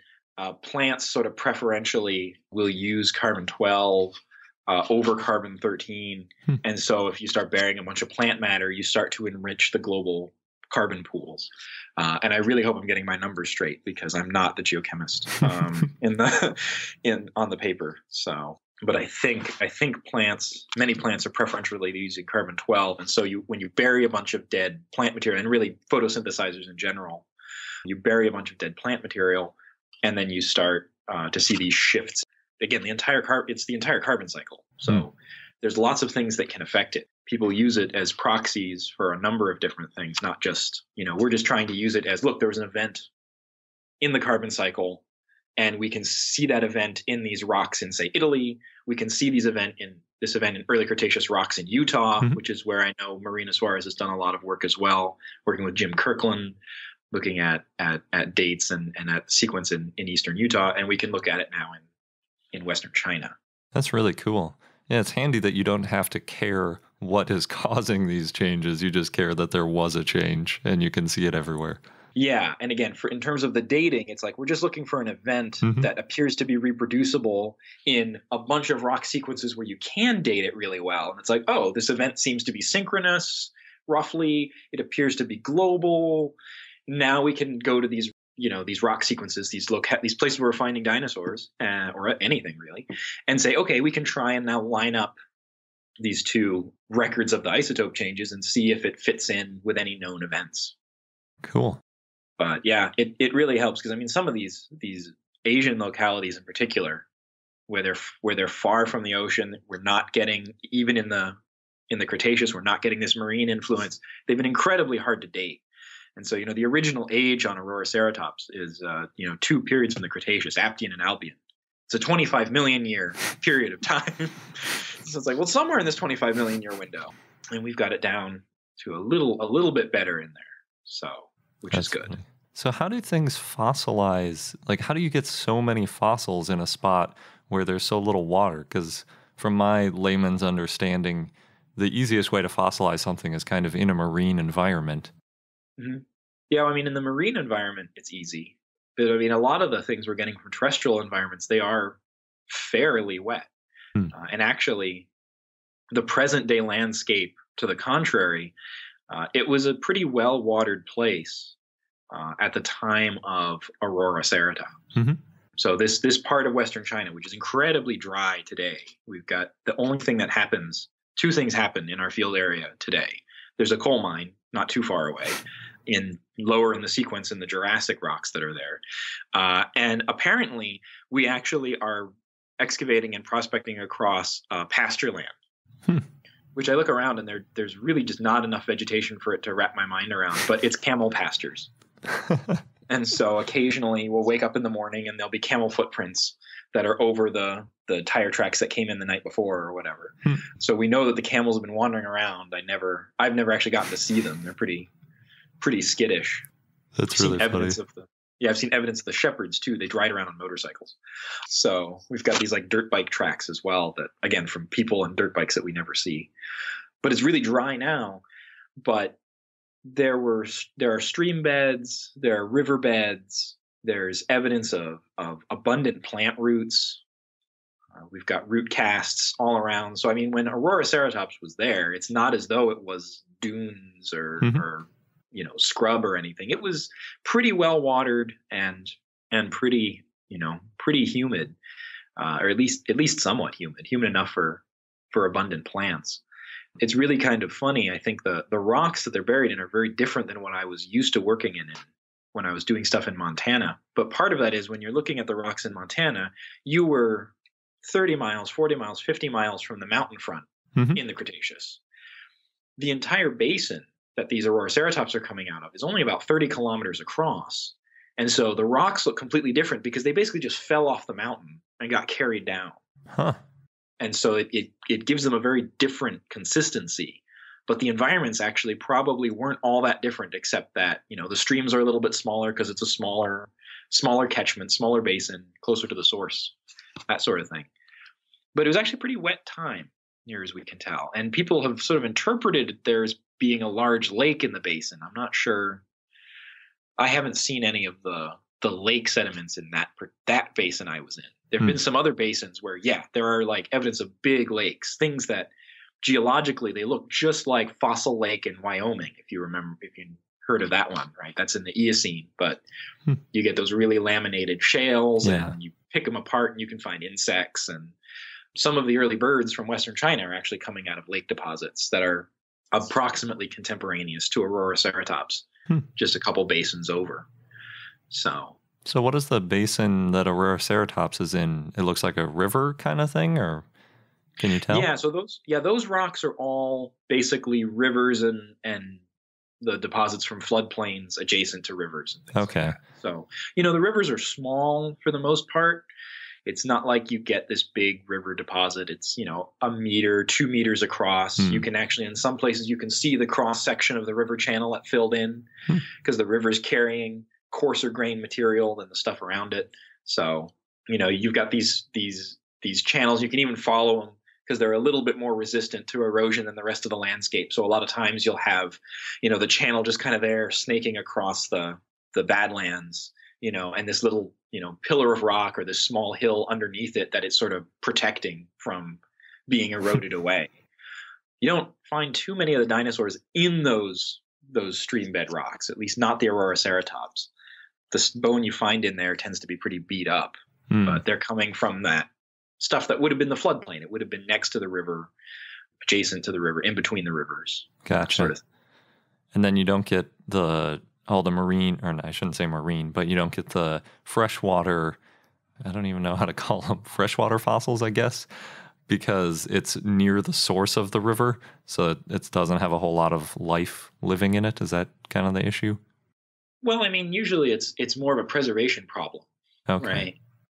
plants sort of preferentially will use carbon-12 over carbon-13. And so if you start burying a bunch of plant matter, you start to enrich the global carbon pools. And I really hope I'm getting my numbers straight because I'm not the geochemist on the paper. So, but I think many plants are preferentially using carbon-12. And so when you bury a bunch of dead plant material, and really photosynthesizers in general, you bury a bunch of dead plant material, and then you start to see these shifts. Again, it's the entire carbon cycle. So there's lots of things that can affect it. People use it as proxies for a number of different things, not just, we're just trying to use it as, look, there was an event in the carbon cycle, and we can see that event in these rocks in, say, Italy. We can see this event in early Cretaceous rocks in Utah, which is where I know Marina Suarez has done a lot of work as well, working with Jim Kirkland, looking at dates and at sequence in eastern Utah. And we can look at it now in Western China. That's really cool. Yeah, it's handy that you don't have to care what is causing these changes. You just care that there was a change and you can see it everywhere. Yeah. And again, in terms of the dating, it's like we're just looking for an event that appears to be reproducible in a bunch of rock sequences where you can date it really well. And it's like, oh, this event seems to be synchronous, roughly. It appears to be global. Now we can go to these rock sequences, these places where we're finding dinosaurs or anything really, and say, okay, we can try and now line up these two records of the isotope changes and see if it fits in with any known events. Cool. But yeah, it really helps because some of these Asian localities in particular, where they're far from the ocean, we're not getting, even in the Cretaceous, we're not getting this marine influence. They've been incredibly hard to date. And so, the original age on Auroraceratops is, 2 periods from the Cretaceous, Aptian and Albian. It's a 25 million year period of time. So it's like, well, somewhere in this 25 million year window, and we've got it down to a little bit better in there. So, which is good. Funny. So how do things fossilize? Like, how do you get so many fossils in a spot where there's so little water? Because from my layman's understanding, the easiest way to fossilize something is kind of in a marine environment. Yeah, in the marine environment, it's easy. But a lot of the things we're getting from terrestrial environments, they are fairly wet. And actually, the present day landscape, to the contrary, it was a pretty well-watered place at the time of Auroraceratops. So this part of Western China, which is incredibly dry today, we've got the only thing that happens, 2 things happen in our field area today. There's a coal mine not too far away, lower in the sequence in the Jurassic rocks that are there. And apparently we actually are excavating and prospecting across pasture land, which I look around and there's really just not enough vegetation for it to wrap my mind around, but it's camel pastures. And so occasionally we'll wake up in the morning and there'll be camel footprints that are over the tire tracks that came in the night before or whatever. So we know that the camels have been wandering around. I've never actually gotten to see them. They're pretty skittish. That's really funny. I've seen evidence of the shepherds too. They ride around on motorcycles. So we've got these like dirt bike tracks as well that, again, from people and dirt bikes that we never see. But it's really dry now. But there are stream beds, there are river beds, there's evidence of abundant plant roots. We've got root casts all around. So, I mean, when Auroraceratops was there, it's not as though it was dunes or scrub or anything. It was pretty well watered and pretty humid, or at least somewhat humid enough for abundant plants. It's really kind of funny. I think the rocks that they're buried in are very different than what I was used to working in when I was doing stuff in Montana. But part of that is when you're looking at the rocks in Montana, you were 30 miles, 40 miles, 50 miles from the mountain front in the Cretaceous. The entire basin that these Auroraceratops are coming out of is only about 30 kilometers across. And so the rocks look completely different because they basically just fell off the mountain and got carried down. Huh. And so it gives them a very different consistency. But the environments actually probably weren't all that different, except that, the streams are a little bit smaller because it's a smaller catchment, smaller basin, closer to the source, that sort of thing. But it was actually a pretty wet time, near as we can tell. And people have sort of interpreted there as being a large lake in the basin. I'm not sure. I haven't seen any of the lake sediments in that basin I was in. There have been some other basins where, there are like evidence of big lakes, things that geologically they look just like Fossil Lake in Wyoming, if you heard of that one, right? That's in the Eocene, but you get those really laminated shales and you pick them apart and you can find insects, and some of the early birds from Western China are actually coming out of lake deposits that are approximately contemporaneous to Auroraceratops, just a couple basins over. So what is the basin that Auroraceratops is in? It looks like a river kind of thing, or can you tell? Yeah, so those rocks are all basically rivers and the deposits from floodplains adjacent to rivers and things Okay. like that. So, the rivers are small for the most part. It's not like you get this big river deposit. It's, 1 meter, 2 meters across. You can actually, in some places, you can see the cross section of the river channel that filled in because the river is carrying coarser grain material than the stuff around it. So, you've got these channels. You can even follow them because they're a little bit more resistant to erosion than the rest of the landscape. So a lot of times you'll have, the channel just kind of there snaking across the badlands, and this little, pillar of rock or this small hill underneath it that it's sort of protecting from being eroded away. You don't find too many of the dinosaurs in those stream bed rocks, at least not the Auroraceratops. The bone you find in there tends to be pretty beat up, but they're coming from that stuff that would have been the floodplain. It would have been next to the river, adjacent to the river, in between the rivers. Gotcha. Sort of. And then you don't get all the marine, or I shouldn't say marine, but you don't get the freshwater, I don't even know how to call them, freshwater fossils, I guess, because it's near the source of the river, so it doesn't have a whole lot of life living in it. Is that kind of the issue? Well, I mean, usually it's more of a preservation problem, right?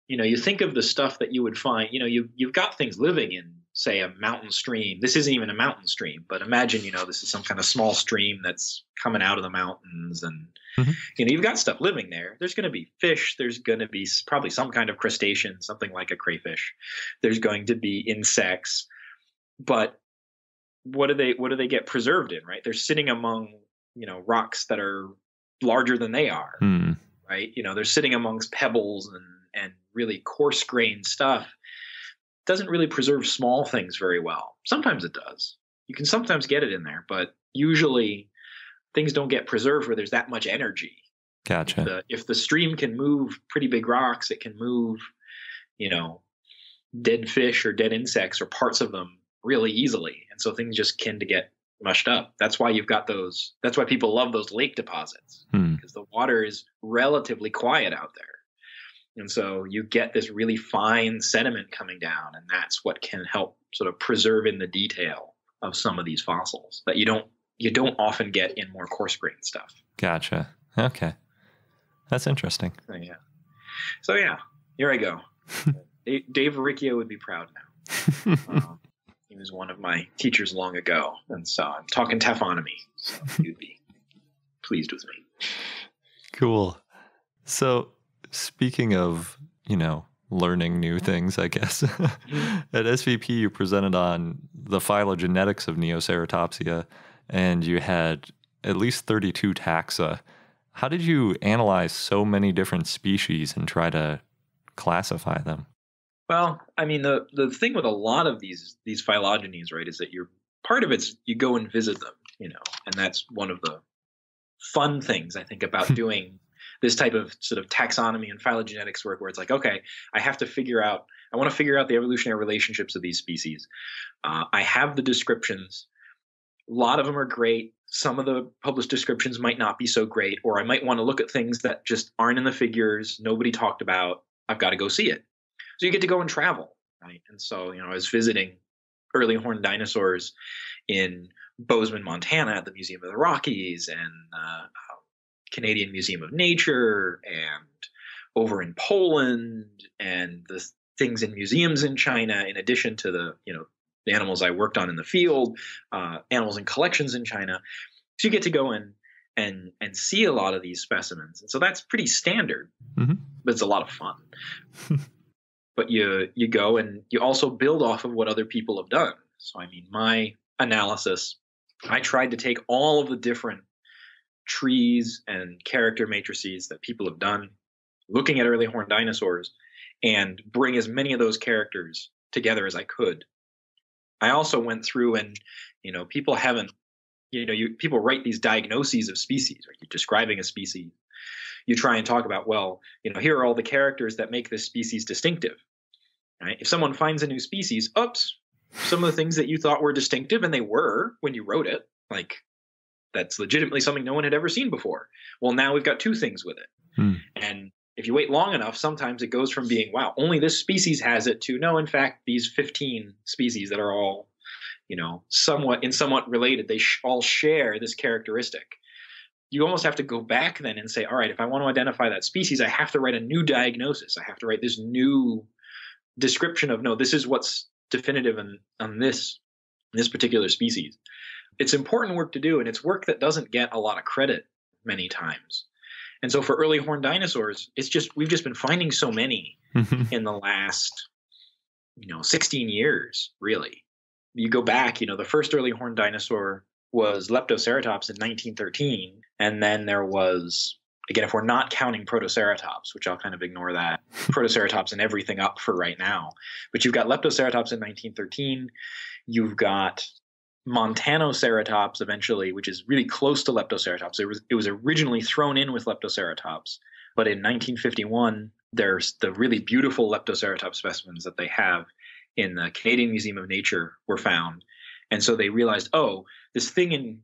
You think of the stuff that you would find, you've got things living in, say, a mountain stream. This isn't even a mountain stream, but imagine, this is some kind of small stream that's coming out of the mountains, and, you've got stuff living there. There's going to be fish. There's going to be probably some kind of crustacean, something like a crayfish. There's going to be insects, but what do they get preserved in, right? They're sitting among, rocks that are larger than they are, right? They're sitting amongst pebbles and really coarse grained stuff. Doesn't really preserve small things very well. Sometimes it does. You can sometimes get it in there, but usually things don't get preserved where there's that much energy. Gotcha. If the stream can move pretty big rocks, it can move, dead fish or dead insects or parts of them really easily. And so things just tend to get mushed up. That's why you've got those. That's why people love those lake deposits, because the water is relatively quiet out there. And so you get this really fine sediment coming down, and that's what can help sort of preserve in the detail of some of these fossils that you don't often get in more coarse-grained stuff. Gotcha. Okay. That's interesting. So yeah, here I go. Dave Riccio would be proud now. He was one of my teachers long ago, and so I'm talking taphonomy, so he'd be pleased with me. Cool. So speaking of, learning new things, I guess, at SVP you presented on the phylogenetics of Neoceratopsia, and you had at least 32 taxa. How did you analyze so many different species and try to classify them? Well, I mean, the thing with a lot of these phylogenies, right, is that part of it's you go and visit them, and that's one of the fun things I think about doing this type of sort of taxonomy and phylogenetics work, where it's like, okay, I want to figure out the evolutionary relationships of these species. I have the descriptions. A lot of them are great. Some of the published descriptions might not be so great, or I might want to look at things that just aren't in the figures, nobody talked about. I've got to go see it. So you get to go and travel, right? And so, I was visiting early horned dinosaurs in Bozeman, Montana at the Museum of the Rockies, and Canadian Museum of Nature, and over in Poland, and the things in museums in China, in addition to the animals I worked on in the field, animals in collections in China. So you get to go in and see a lot of these specimens. And so that's pretty standard, but it's a lot of fun. But you go and you also build off of what other people have done. So, I mean, my analysis, I tried to take all of the different trees and character matrices that people have done looking at early horned dinosaurs and bring as many of those characters together as I could. I also went through and, people haven't, people write these diagnoses of species, right? You're describing a species. You try and talk about, well, here are all the characters that make this species distinctive, right? If someone finds a new species, oops, some of the things that you thought were distinctive, and they were when you wrote it, like that's legitimately something no one had ever seen before. Well, now we've got two things with it. And if you wait long enough, sometimes it goes from being, wow, only this species has it, to no, in fact, these 15 species that are all, somewhat related, they all share this characteristic. You almost have to go back then and say, all right, if I want to identify that species, I have to write a new diagnosis. I have to write this new description of, no, this is what's definitive on this particular species. It's important work to do, and it's work that doesn't get a lot of credit many times. And so for early horned dinosaurs, we've just been finding so many in the last, 16 years, really. You go back, the first early horned dinosaur was Leptoceratops in 1913. And then there was, again, if we're not counting Protoceratops, which I'll kind of ignore that, Protoceratops and everything up for right now. But you've got Leptoceratops in 1913. You've got Montanoceratops eventually, which is really close to Leptoceratops. It was originally thrown in with Leptoceratops. But in 1951, there's the really beautiful Leptoceratops specimens that they have in the Canadian Museum of Nature were found. And so they realized, oh, this thing in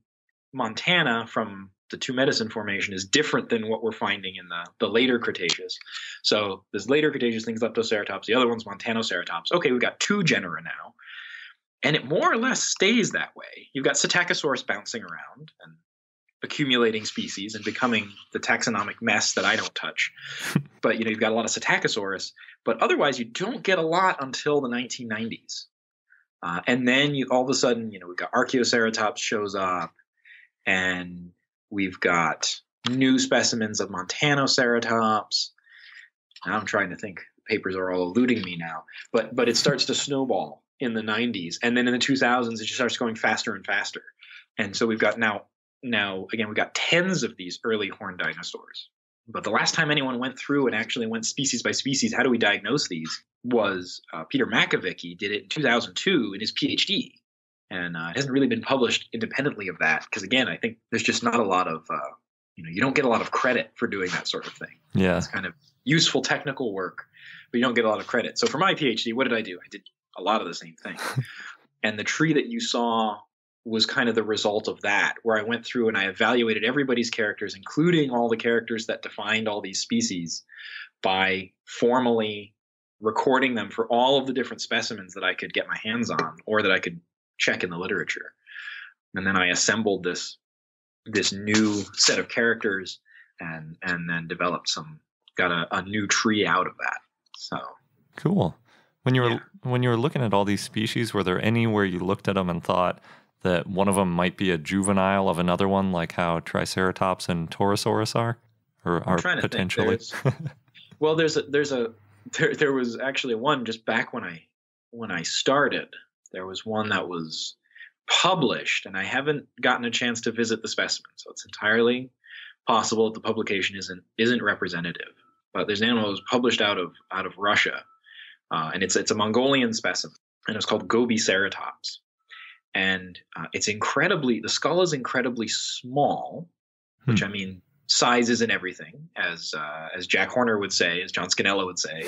Montana from the Two Medicine Formation is different than what we're finding in the later Cretaceous. So this later Cretaceous thing's Leptoceratops, the other one's Montanoceratops. Okay, we've got two genera now. And it more or less stays that way. You've got Psittacosaurus bouncing around and accumulating species and becoming the taxonomic mess that I don't touch. But, you've got a lot of Psittacosaurus. But otherwise, you don't get a lot until the 1990s. And then all of a sudden, we've got Archaeoceratops shows up, and we've got new specimens of Montanoceratops. I'm trying to think. Papers are all eluding me now. But it starts to snowball in the 90s. And then in the 2000s, it just starts going faster and faster. And so we've got now, again, we've got tens of these early horned dinosaurs. But the last time anyone went through and actually went species by species, how do we diagnose these, was Peter Makovic did it in 2002 in his PhD. And it hasn't really been published independently of that. Because again, I think there's just not a lot of, you don't get a lot of credit for doing that sort of thing. Yeah. It's kind of useful technical work, but you don't get a lot of credit. So for my PhD, what did I do? I did a lot of the same thing. And the tree that you saw was kind of the result of that, where I went through and I evaluated everybody's characters, including all the characters that defined all these species, by formally recording them for all of the different specimens that I could get my hands on or that I could check in the literature. And then I assembled this new set of characters and then got a new tree out of that. So cool. When you were looking at all these species, were there any where you looked at them and thought that one of them might be a juvenile of another one, like how Triceratops and Torosaurus are, or are potentially? Well, there was actually one just back when I started. There was one that was published, and I haven't gotten a chance to visit the specimen, so it's entirely possible that the publication isn't representative. But there's an animal that was published out of Russia, and it's a Mongolian specimen, and it's called Gobiceratops. And the skull is incredibly small, which I mean, size isn't everything, as Jack Horner would say, as John Scannella would say,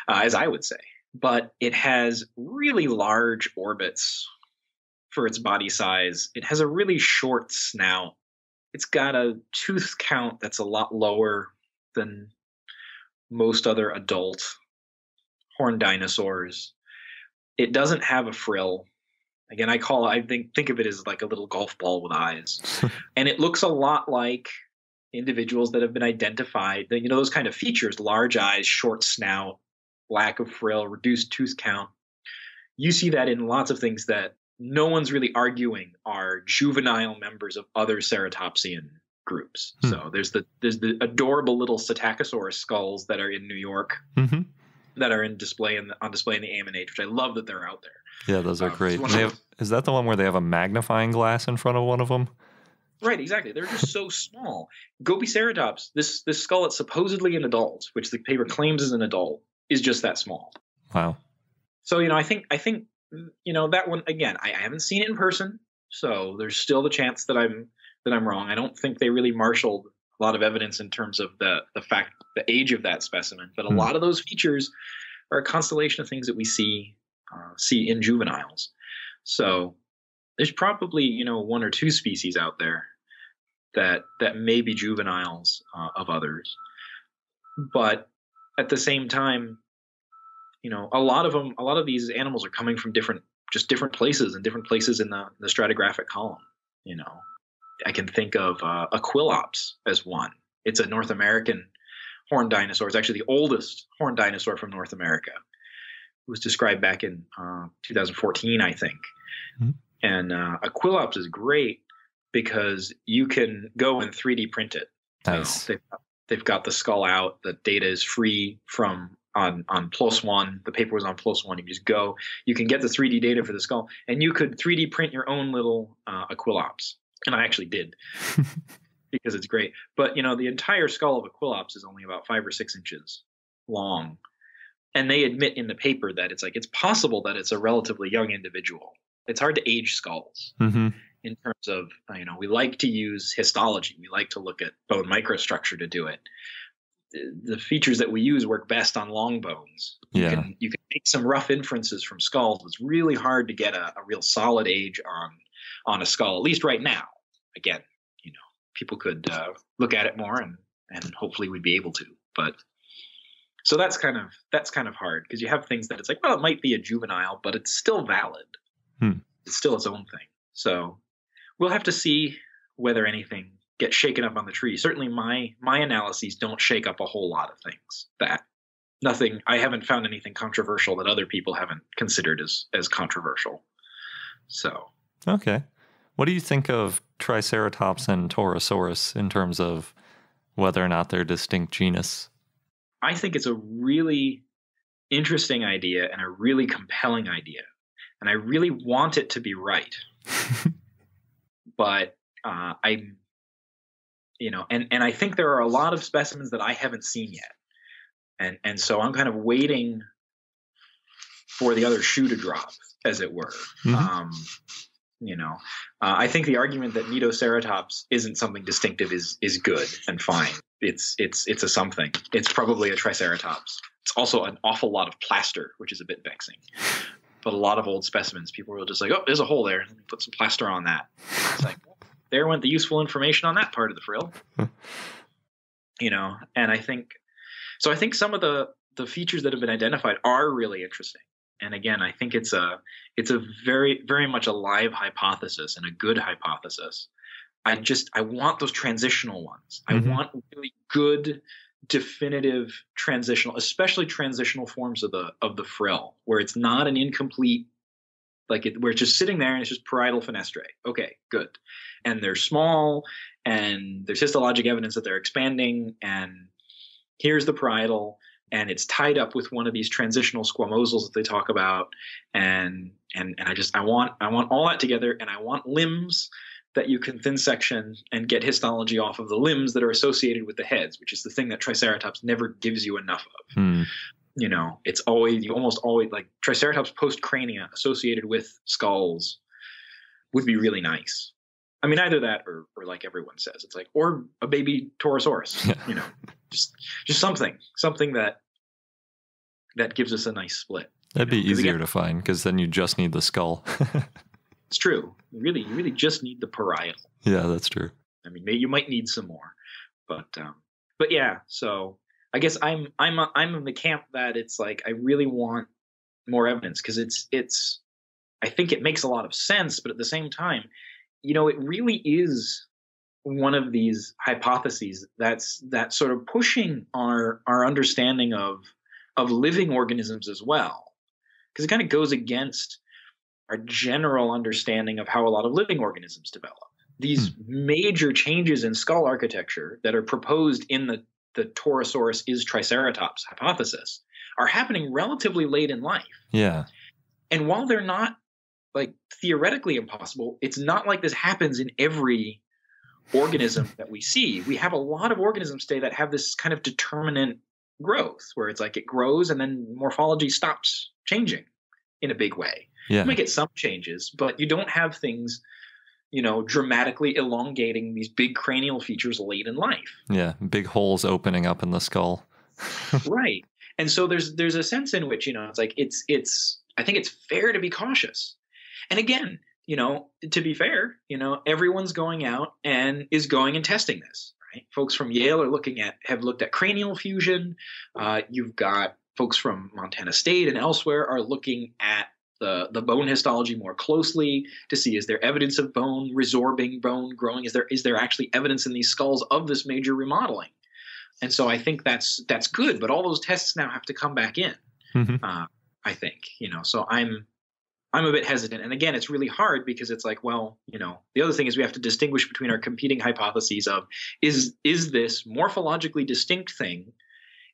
as I would say. But it has really large orbits for its body size. It has a really short snout. It's got a tooth count that's a lot lower than most other adult horned dinosaurs. It doesn't have a frill. Again, I think of it as like a little golf ball with eyes. And it looks a lot like individuals that have been identified, those kind of features: large eyes, short snout, lack of frill, reduced tooth count. You see that in lots of things that no one's really arguing are juvenile members of other ceratopsian groups. So there's the adorable little Psittacosaurus skulls that are in New York, that are on display in the AMNH, which I love that they're out there. Yeah, those are great. Is that the one where they have a magnifying glass in front of one of them? Right, exactly. They're just so small. Gobiceratops, this skull that's supposedly an adult, which the paper claims is an adult, is just that small. Wow. So, I think that one, again, I haven't seen it in person, so there's still the chance that I'm wrong. I don't think they really marshaled a lot of evidence in terms of the age of that specimen, but a lot of those features are a constellation of things that we see in juveniles. So there's probably one or two species out there that may be juveniles of others, but at the same time, a lot of these animals are coming from different places, and different places in the stratigraphic column. I can think of Aquilops as one. It's a North American horned dinosaur. It's actually the oldest horned dinosaur from North America. It was described back in 2014, I think. And Aquilops is great because you can go and 3D print it. Nice. They've got the skull out. The data is free from on PLOS ONE. The paper was on PLOS ONE. You just go. You can get the 3D data for the skull, and you could 3D print your own little Aquilops. And I actually did because it's great. But, the entire skull of Aquilops is only about 5 or 6 inches long. And they admit in the paper that it's possible that it's a relatively young individual. It's hard to age skulls in terms of, we like to use histology. We like to look at bone microstructure to do it. The features that we use work best on long bones. Yeah. You can make some rough inferences from skulls. It's really hard to get a real solid age on a skull, at least right now. Again, people could look at it more and hopefully we'd be able to. But so that's kind of hard because you have things that it's like, well, it might be a juvenile, but it's still valid. It's still its own thing. So we'll have to see whether anything gets shaken up on the tree. Certainly my analyses don't shake up a whole lot of things. I haven't found anything controversial that other people haven't considered as controversial. So. Okay. What do you think of Triceratops and Torosaurus in terms of whether or not they're distinct genus? I think it's a really interesting idea and a really compelling idea. And I really want it to be right. But I think there are a lot of specimens that I haven't seen yet. And so I'm kind of waiting for the other shoe to drop, as it were. I think the argument that Neoceratopsians isn't something distinctive is good and fine. It's a something. It's probably a Triceratops. It's also an awful lot of plaster, which is a bit vexing. But a lot of old specimens, people were just like, oh, there's a hole there. Let me put some plaster on that. It's like, well, there went the useful information on that part of the frill. And I think So I think some of the features that have been identified are really interesting. And again, I think it's a very, very much a live hypothesis and a good hypothesis. I want those transitional ones. I want really good, definitive transitional, especially transitional forms of the frill, where it's not an incomplete, where it's just sitting there and it's just parietal fenestrae. Okay, good. And they're small, and there's histologic evidence that they're expanding, and here's the parietal, and it's tied up with one of these transitional squamosals that they talk about, and I want all that together, and I want limbs that you can thin section and get histology off of the limbs that are associated with the heads, which is the thing that Triceratops never gives you enough of. You know, it's always, you almost always, like Triceratops postcrania associated with skulls would be really nice. I mean, either that or like everyone says, it's like, or a baby Torosaurus, you know, just something that gives us a nice split. That'd be easier to find, because then you just need the skull. It's true. You really just need the parietal. Yeah, that's true. I mean, maybe you might need some more, but yeah. So I guess I'm in the camp that it's like I really want more evidence, because it's I think it makes a lot of sense, but at the same time, you know, it really is one of these hypotheses that's sort of pushing our understanding of living organisms as well, because it kind of goes against our general understanding of how a lot of living organisms develop. These major changes in skull architecture that are proposed in the Torosaurus is Triceratops hypothesis are happening relatively late in life. Yeah. And while they're not like theoretically impossible, it's not like this happens in every organism that we see. We have a lot of organisms today that have this kind of determinate growth, where it's like it grows and then morphology stops changing in a big way. Yeah. You might get some changes, but you don't have things, you know, dramatically elongating these big cranial features late in life. Yeah, big holes opening up in the skull. Right. And so there's a sense in which, you know, it's like it's I think it's fair to be cautious. And again, you know, to be fair, you know, everyone's going out and is going and testing this, right? Folks from Yale have looked at cranial fusion. You've got folks from Montana State and elsewhere are looking at the bone histology more closely to see, is there evidence of bone resorbing, bone growing? Is there actually evidence in these skulls of this major remodeling? And so I think that's good, but all those tests now have to come back in. I think, you know, so I'm a bit hesitant. And again, it's really hard because it's like, well, you know, the other thing is we have to distinguish between our competing hypotheses of is this morphologically distinct thing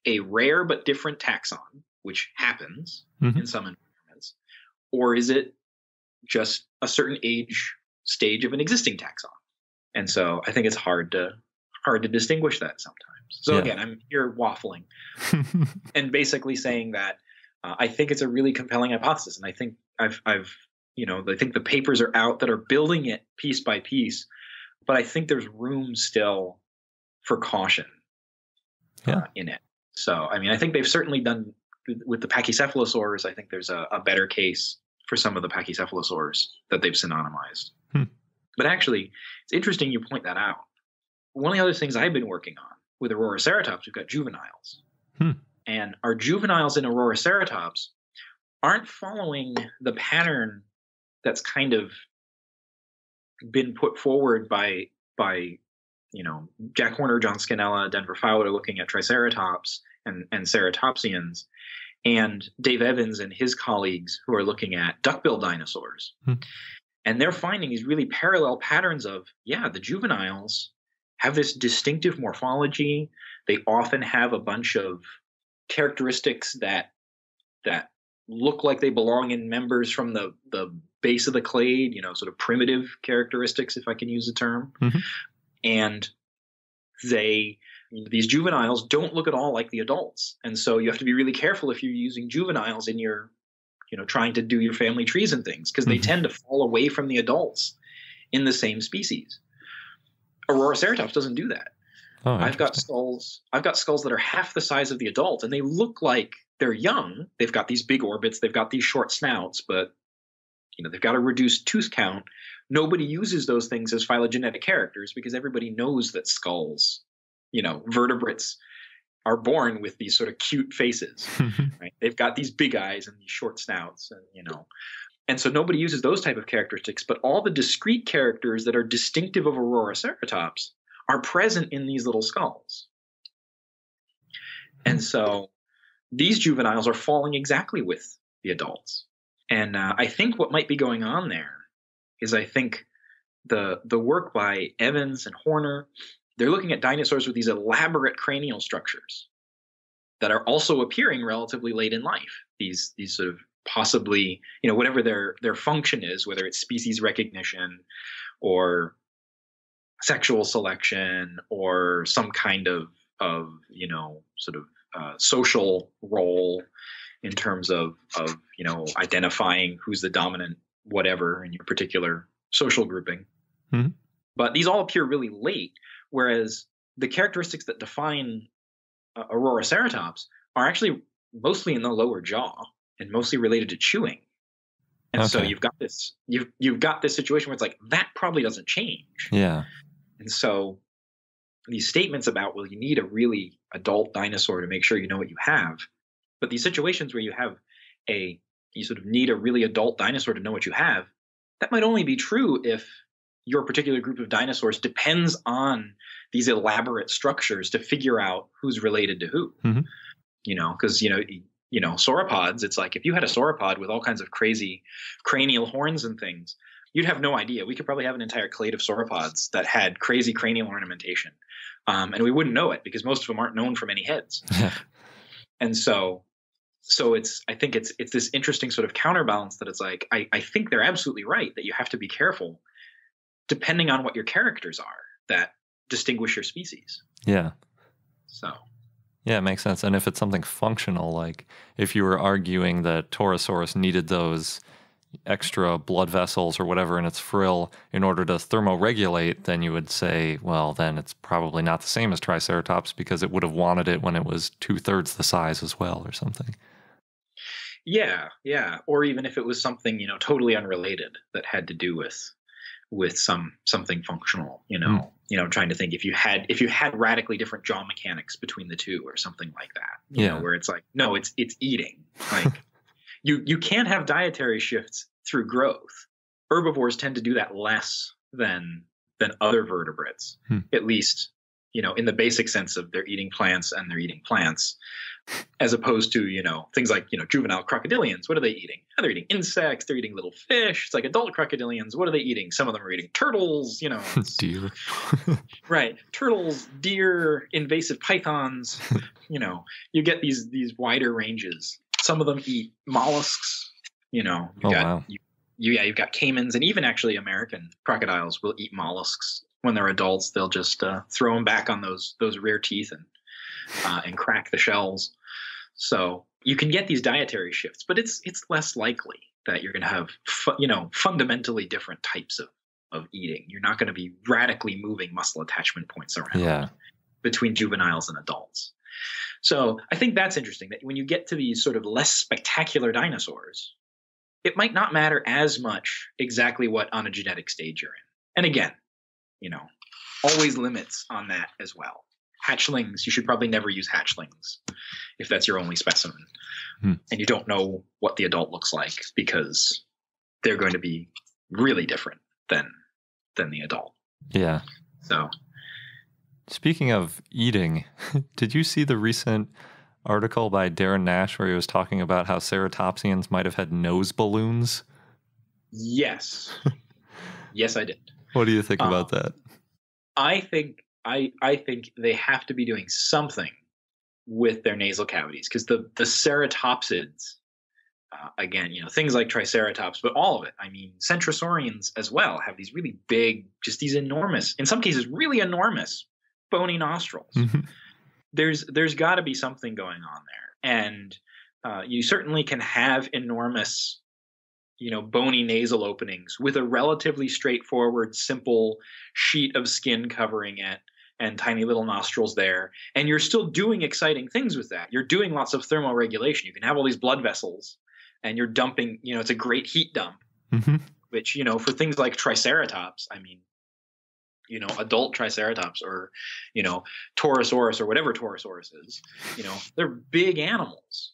a rare but different taxon, which happens in some environments, or is it just a certain age stage of an existing taxon? And so I think it's hard to distinguish that sometimes. So again, I'm here waffling and basically saying that I think it's a really compelling hypothesis, and I think I've you know, I think the papers are out that are building it piece by piece, but I think there's room still for caution in it. So I mean, I think they've certainly done with the pachycephalosaurs. I think there's a better case for some of the pachycephalosaurs that they've synonymized. But actually, it's interesting you point that out. One of the other things I've been working on with Auroraceratops, we've got juveniles. And our juveniles in Auroraceratops aren't following the pattern that's kind of been put forward by you know, Jack Horner, John Scannella, Denver Fowler looking at Triceratops and Ceratopsians, and Dave Evans and his colleagues who are looking at duckbill dinosaurs. And they're finding these really parallel patterns of, the juveniles have this distinctive morphology. They often have a bunch of characteristics that look like they belong in members from the base of the clade, you know, sort of primitive characteristics, if I can use the term. And these juveniles don't look at all like the adults. And so you have to be really careful if you're using juveniles in your, you know, trying to do your family trees and things, because they tend to fall away from the adults in the same species. Auroraceratops doesn't do that. Oh, I've got skulls that are half the size of the adult, and they look like they're young. They've got these big orbits, they've got these short snouts, but you know, they've got a reduced tooth count. Nobody uses those things as phylogenetic characters because everybody knows that skulls, you know, vertebrates are born with these sort of cute faces, right? They've got these big eyes and these short snouts, and so nobody uses those type of characteristics, but all the discrete characters that are distinctive of Auroroceratops are present in these little skulls. And so these juveniles are falling exactly with the adults. And I think what might be going on there is I think the work by Evans and Horner, they're looking at dinosaurs with these elaborate cranial structures that are also appearing relatively late in life. These sort of possibly, whatever their function is, whether it's species recognition or sexual selection or some kind of social role in terms of identifying who's the dominant whatever in your particular social grouping. Mm-hmm. But these all appear really late, whereas the characteristics that define Auroroceratops are actually mostly in the lower jaw and mostly related to chewing. And so you've got this situation where it's like that probably doesn't change. Yeah. And so these statements about, well, you need a really adult dinosaur to make sure you know what you have. But these situations where you sort of need a really adult dinosaur to know what you have, that might only be true if your particular group of dinosaurs depends on these elaborate structures to figure out who's related to who. Mm-hmm. Because, sauropods, it's like if you had a sauropod with all kinds of crazy cranial horns and things, you'd have no idea. We could probably have an entire clade of sauropods that had crazy cranial ornamentation. And we wouldn't know it because most of them aren't known from any heads. And so I think it's this interesting sort of counterbalance that it's like, I think they're absolutely right that you have to be careful depending on what your characters are that distinguish your species. Yeah. So. Yeah, it makes sense. And if it's something functional, like if you were arguing that Torosaurus needed those extra blood vessels or whatever in its frill in order to thermoregulate, then you would say, well, then it's probably not the same as Triceratops because it would have wanted it when it was 2/3 the size as well or something. Yeah. Or even if it was something, totally unrelated that had to do with something functional, trying to think if you had radically different jaw mechanics between the two or something like that, you know, where it's like, no, it's eating. Like you can't have dietary shifts through growth. Herbivores tend to do that less than other vertebrates, at least, in the basic sense of they're eating plants and they're eating plants, as opposed to, things like, juvenile crocodilians. What are they eating? They're eating insects. They're eating little fish. It's like adult crocodilians. What are they eating? Some of them are eating turtles, Deer. Right. Turtles, deer, invasive pythons, you get these wider ranges. Some of them eat mollusks, you've got caimans, and even actually American crocodiles will eat mollusks. When they're adults, they'll just throw them back on those rear teeth and crack the shells. So you can get these dietary shifts, but it's less likely that you're going to have fundamentally different types of eating. You're not going to be radically moving muscle attachment points around between juveniles and adults. So I think that's interesting that when you get to these sort of less spectacular dinosaurs, it might not matter as much exactly what on a genetic stage you're in. And again, always limits on that as well. Hatchlings, you should probably never use hatchlings if that's your only specimen. And you don't know what the adult looks like because they're going to be really different than the adult. Yeah. So speaking of eating, did you see the recent article by Darren Nash where he was talking about how ceratopsians might have had nose balloons? Yes. Yes, I did. What do you think about that? I think they have to be doing something with their nasal cavities because the ceratopsids, again, things like Triceratops, but all of it. I mean, Centrosaurians as well have these really big, just these enormous, in some cases, really enormous bony nostrils. Mm-hmm. There's got to be something going on there, and you certainly can have enormous, bony nasal openings with a relatively straightforward, simple sheet of skin covering it and tiny little nostrils there. And you're still doing exciting things with that. You're doing lots of thermoregulation. You can have all these blood vessels and you're dumping, it's a great heat dump, which, for things like Triceratops, I mean, adult Triceratops or, Torosaurus or whatever Torosaurus is, they're big animals,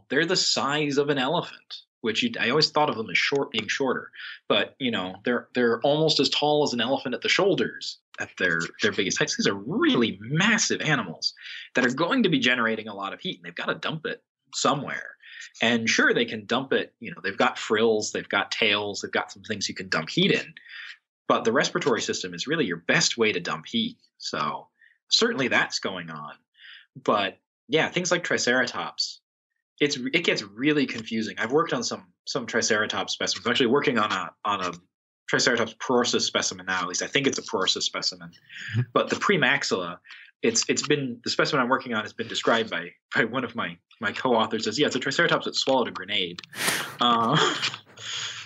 they're the size of an elephant, which I always thought of them as being shorter, but, they're almost as tall as an elephant at the shoulders at their biggest heights. These are really massive animals that are going to be generating a lot of heat, and they've got to dump it somewhere. And sure, they can dump it, they've got frills, they've got tails, they've got some things you can dump heat in. But the respiratory system is really your best way to dump heat. So certainly that's going on. But yeah, things like Triceratops, it gets really confusing. I've worked on some Triceratops specimens. I'm actually working on a Triceratops prorosus specimen now. At least I think it's a prorosus specimen. But the premaxilla, the specimen I'm working on has been described by one of my co-authors as, it's a Triceratops that swallowed a grenade.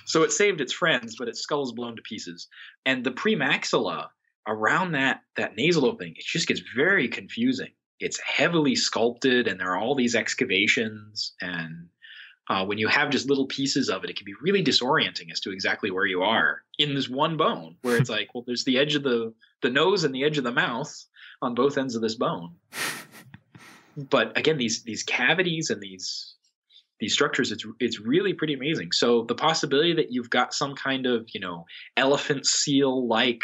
So it saved its friends, but its skull is blown to pieces. And the premaxilla around that nasal opening, it just gets very confusing. It's heavily sculpted, and there are all these excavations. And when you have just little pieces of it, it can be really disorienting as to exactly where you are in this one bone, where it's like, well, there's the edge of the nose and the edge of the mouth on both ends of this bone. But again, these cavities and these structures, it's really pretty amazing. So the possibility that you've got some kind of, elephant seal like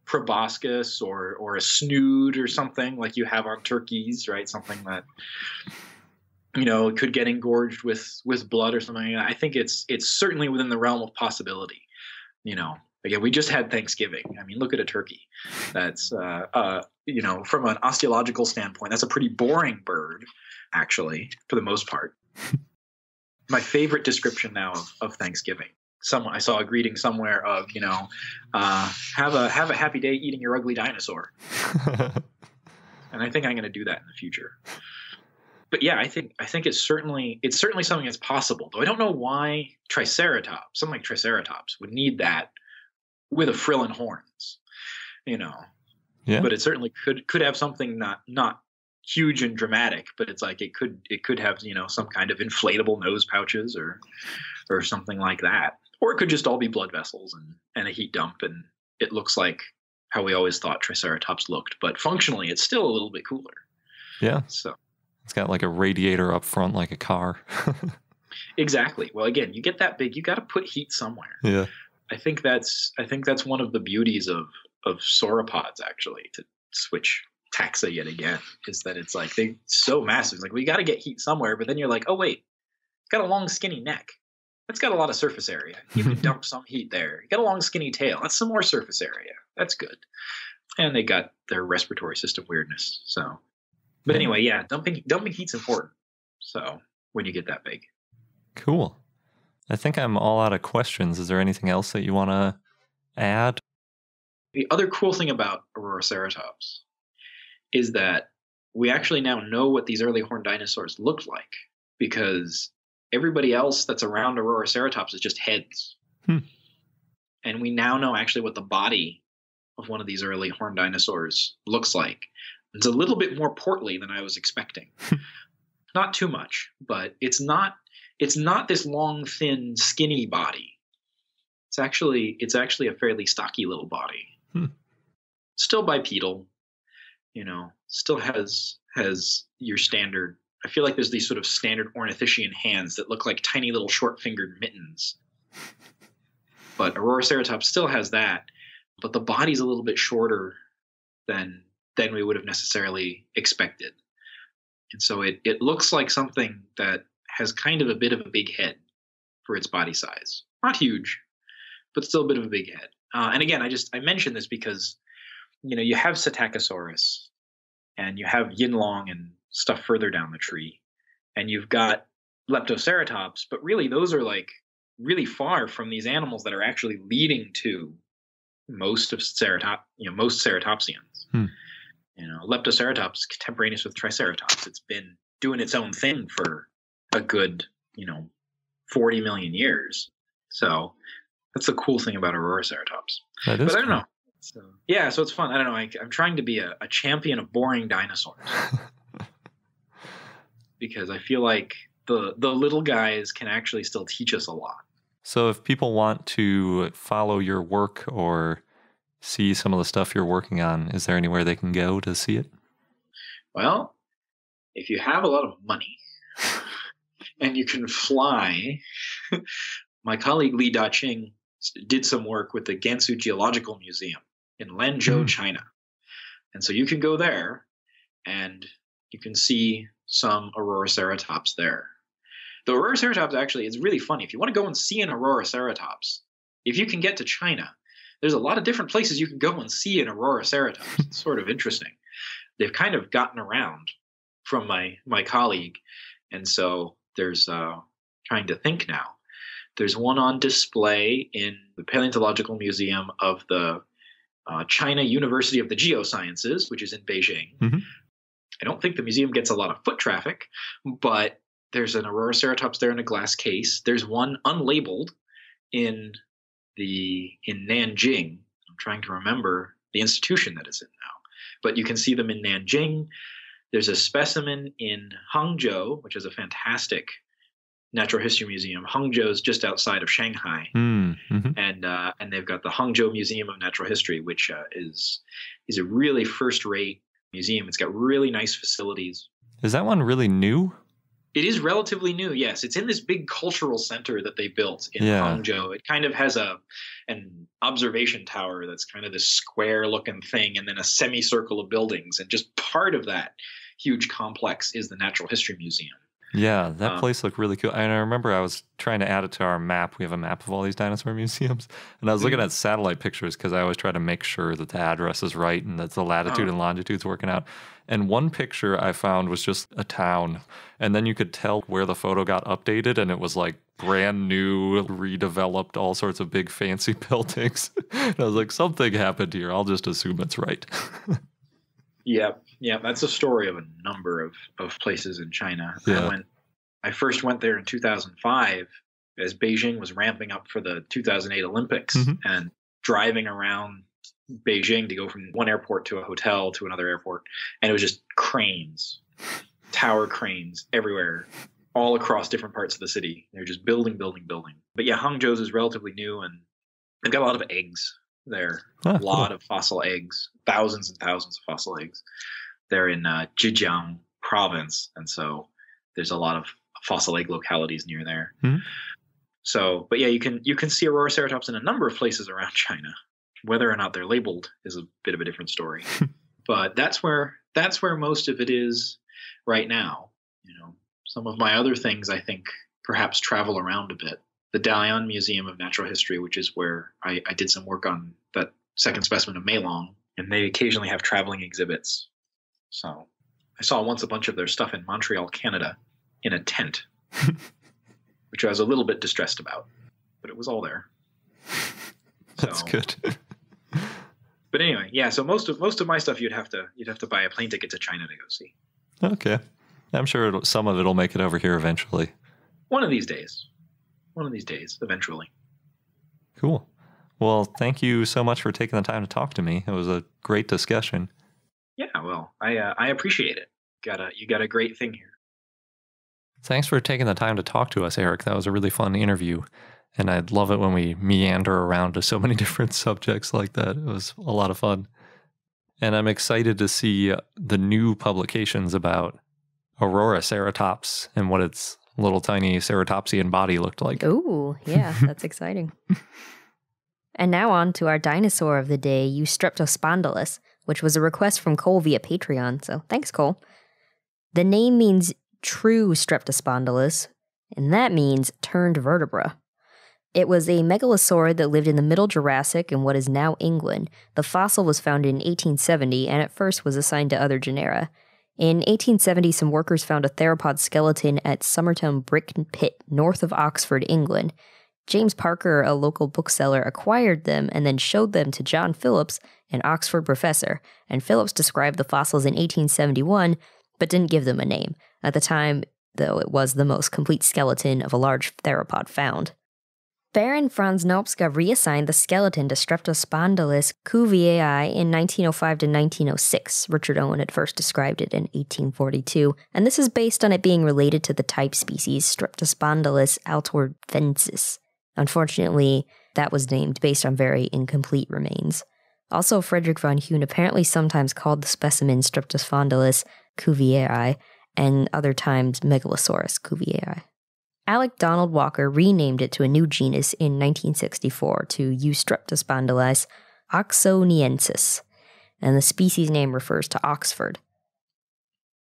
proboscis or a snood or something like you have on turkeys, right? Something that, could get engorged with blood or something. I think it's certainly within the realm of possibility. Again, we just had Thanksgiving. I mean, look at a turkey. That's, from an osteological standpoint, that's a pretty boring bird, actually, for the most part. My favorite description now of Thanksgiving. I saw a greeting somewhere of, have a happy day eating your ugly dinosaur. And I think I'm going to do that in the future. But yeah, I think it's certainly something that's possible. Though I don't know why something like Triceratops would need that with a frill and horns, Yeah. But it certainly could have something not huge and dramatic, but it's like it could have some kind of inflatable nose pouches or something like that, or it could just all be blood vessels and a heat dump, and it looks like how we always thought Triceratops looked, but functionally it's still a little bit cooler. Yeah. So it's got like a radiator up front like a car. Exactly. Well, again, you get that big, you got to put heat somewhere. Yeah. I think that's one of the beauties of sauropods, actually, to switch taxa yet again, is that it's like they're so massive. It's like, we got to get heat somewhere, but then you're like, oh wait, it's got a long skinny neck. That's got a lot of surface area. You can dump some heat there. You got a long skinny tail. That's some more surface area. That's good. And they got their respiratory system weirdness. So, but anyway, yeah, dumping heat's important. So when you get that big. Cool. I think I'm all out of questions. Is there anything else that you want to add? The other cool thing about Auroraceratops is that we actually now know what these early horned dinosaurs looked like, because everybody else that's around Auroraceratops is just heads. And we now know actually what the body of one of these early horned dinosaurs looks like. It's a little bit more portly than I was expecting. Not too much, but it's not this long, thin, skinny body. It's actually a fairly stocky little body. Still bipedal, still has your standard. I feel like there's these sort of standard ornithischian hands that look like tiny little short-fingered mittens. But Auroraceratops still has that, but the body's a little bit shorter than we would have necessarily expected. And so it looks like something that has kind of a bit of a big head for its body size. Not huge, but still a bit of a big head. And again, I mention this because, you have Psittacosaurus and you have Yinlong and stuff further down the tree, and you've got Leptoceratops, but really those are like really far from these animals that are actually leading to most Ceratopsians. Leptoceratops contemporaneous with Triceratops. It's been doing its own thing for a good, 40 million years. So that's the cool thing about Auroraceratops. That is but I don't cool. know. So, yeah, so it's fun. I don't know. I'm trying to be a champion of boring dinosaurs because I feel like the little guys can actually still teach us a lot. So if people want to follow your work or see some of the stuff you're working on, is there anywhere they can go to see it? Well, if you have a lot of money and you can fly, my colleague Li Daqing did some work with the Gansu Geological Museum in Lanzhou, China. And so you can go there and you can see some Auroraceratops there. The Auroraceratops actually is really funny. If you want to go and see an Auroraceratops, if you can get to China, there's a lot of different places you can go and see an Auroraceratops. It's sort of interesting. They've kind of gotten around from my colleague. And so there's trying to think now. There's one on display in the Paleontological Museum of the China University of the Geosciences, which is in Beijing. Mm-hmm. I don't think the museum gets a lot of foot traffic, but there's an Auroraceratops there in a glass case. There's one unlabeled in Nanjing. I'm trying to remember the institution that it's in now, but you can see them in Nanjing. There's a specimen in Hangzhou, which is a fantastic natural history museum. Hangzhou is just outside of Shanghai, mm-hmm. and they've got the Hangzhou Museum of Natural History, which is a really first-rate museum. It's got really nice facilities. Is that one really new? It is relatively new, yes. It's in this big cultural center that they built in Hangzhou. It kind of has an observation tower that's kind of this square-looking thing, and then a semicircle of buildings. And just part of that huge complex is the Natural History Museum. Yeah, that place looked really cool. And I remember I was trying to add it to our map. We have a map of all these dinosaur museums. And I was looking at satellite pictures because I always try to make sure that the address is right and that the latitude and longitude's working out. And one picture I found was just a town. And then you could tell where the photo got updated, and it was like brand new, redeveloped, all sorts of big fancy buildings. And I was like, something happened here. I'll just assume it's right. Yeah, that's a story of a number of places in China. Yeah. I first went there in 2005 as Beijing was ramping up for the 2008 Olympics, and driving around Beijing to go from one airport to a hotel to another airport, and it was just cranes, tower cranes everywhere, all across different parts of the city. They're just building. But yeah, Hangzhou's is relatively new, and they've got a lot of eggs there. A lot of fossil eggs, thousands and thousands of fossil eggs. They're in Zhejiang province, and so there's a lot of fossil egg localities near there. So, but yeah, you can see Auroraceratops in a number of places around China. Whether or not they're labeled is a bit of a different story. But that's where most of it is right now. You know, some of my other things I think perhaps travel around a bit. The Dalian Museum of Natural History, which is where I did some work on that second specimen of Meilong, and they occasionally have traveling exhibits. So I saw once a bunch of their stuff in Montreal, Canada, in a tent, which I was a little bit distressed about, but it was all there. That's good. But anyway, yeah. So most of my stuff you'd have to buy a plane ticket to China to go see. Okay, I'm sure some of it'll make it over here eventually. One of these days, eventually. Cool. Well, thank you so much for taking the time to talk to me. It was a great discussion. Yeah, well, I appreciate it. You got a great thing here. Thanks for taking the time to talk to us, Eric. That was a really fun interview. And I'd love it when we meander around to so many different subjects like that. It was a lot of fun. And I'm excited to see the new publications about Auroraceratops and what its little tiny ceratopsian body looked like. Ooh, yeah, that's exciting. And now on to our dinosaur of the day, Eustreptospondylus, which was a request from Cole via Patreon, so thanks, Cole. The name means true Streptospondylus, and that means turned vertebra. It was a megalosaurid that lived in the Middle Jurassic in what is now England. The fossil was found in 1870 and at first was assigned to other genera. In 1870, some workers found a theropod skeleton at Somerton Brick Pit, north of Oxford, England. James Parker, a local bookseller, acquired them and then showed them to John Phillips, an Oxford professor, and Phillips described the fossils in 1871, but didn't give them a name. At the time, though, it was the most complete skeleton of a large theropod found. Baron Franz Nopska reassigned the skeleton to Streptospondylus cuviei in 1905 to 1906. Richard Owen had first described it in 1842, and this is based on it being related to the type species Streptospondylus altorvensis. Unfortunately, that was named based on very incomplete remains. Also, Frederick von Huene apparently sometimes called the specimen Streptospondylus cuvieri and other times Megalosaurus cuvieri. Alec Donald Walker renamed it to a new genus in 1964 to Eustreptospondylus oxoniensis, and the species name refers to Oxford.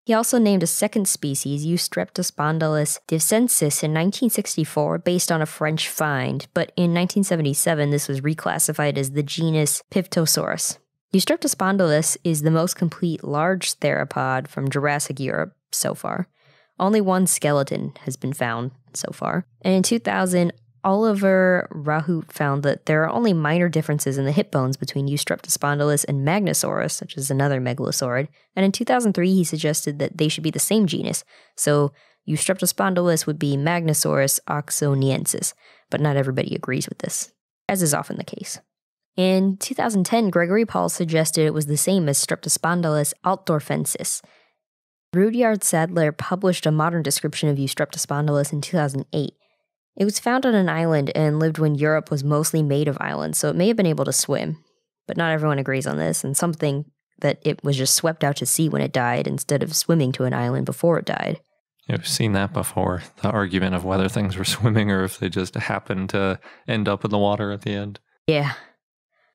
He also named a second species, Eustreptospondylus divsensis, in 1964 based on a French find, but in 1977 this was reclassified as the genus Piptosaurus. Eustreptospondylus is the most complete large theropod from Jurassic Europe so far. Only one skeleton has been found so far. And in 2000, Oliver Rahout found that there are only minor differences in the hip bones between Eustreptospondylus and Magnosaurus, which is another megalosaurid, and in 2003 he suggested that they should be the same genus, so Eustreptospondylus would be Magnosaurus oxoniensis, but not everybody agrees with this, as is often the case. In 2010, Gregory Paul suggested it was the same as Streptospondylus altdorfensis. Rudyard Sadler published a modern description of Eustreptospondylus in 2008. It was found on an island and lived when Europe was mostly made of islands, so it may have been able to swim. But not everyone agrees on this, and some think that it was just swept out to sea when it died instead of swimming to an island before it died. Yeah, we've seen that before, the argument of whether things were swimming or if they just happened to end up in the water at the end. Yeah.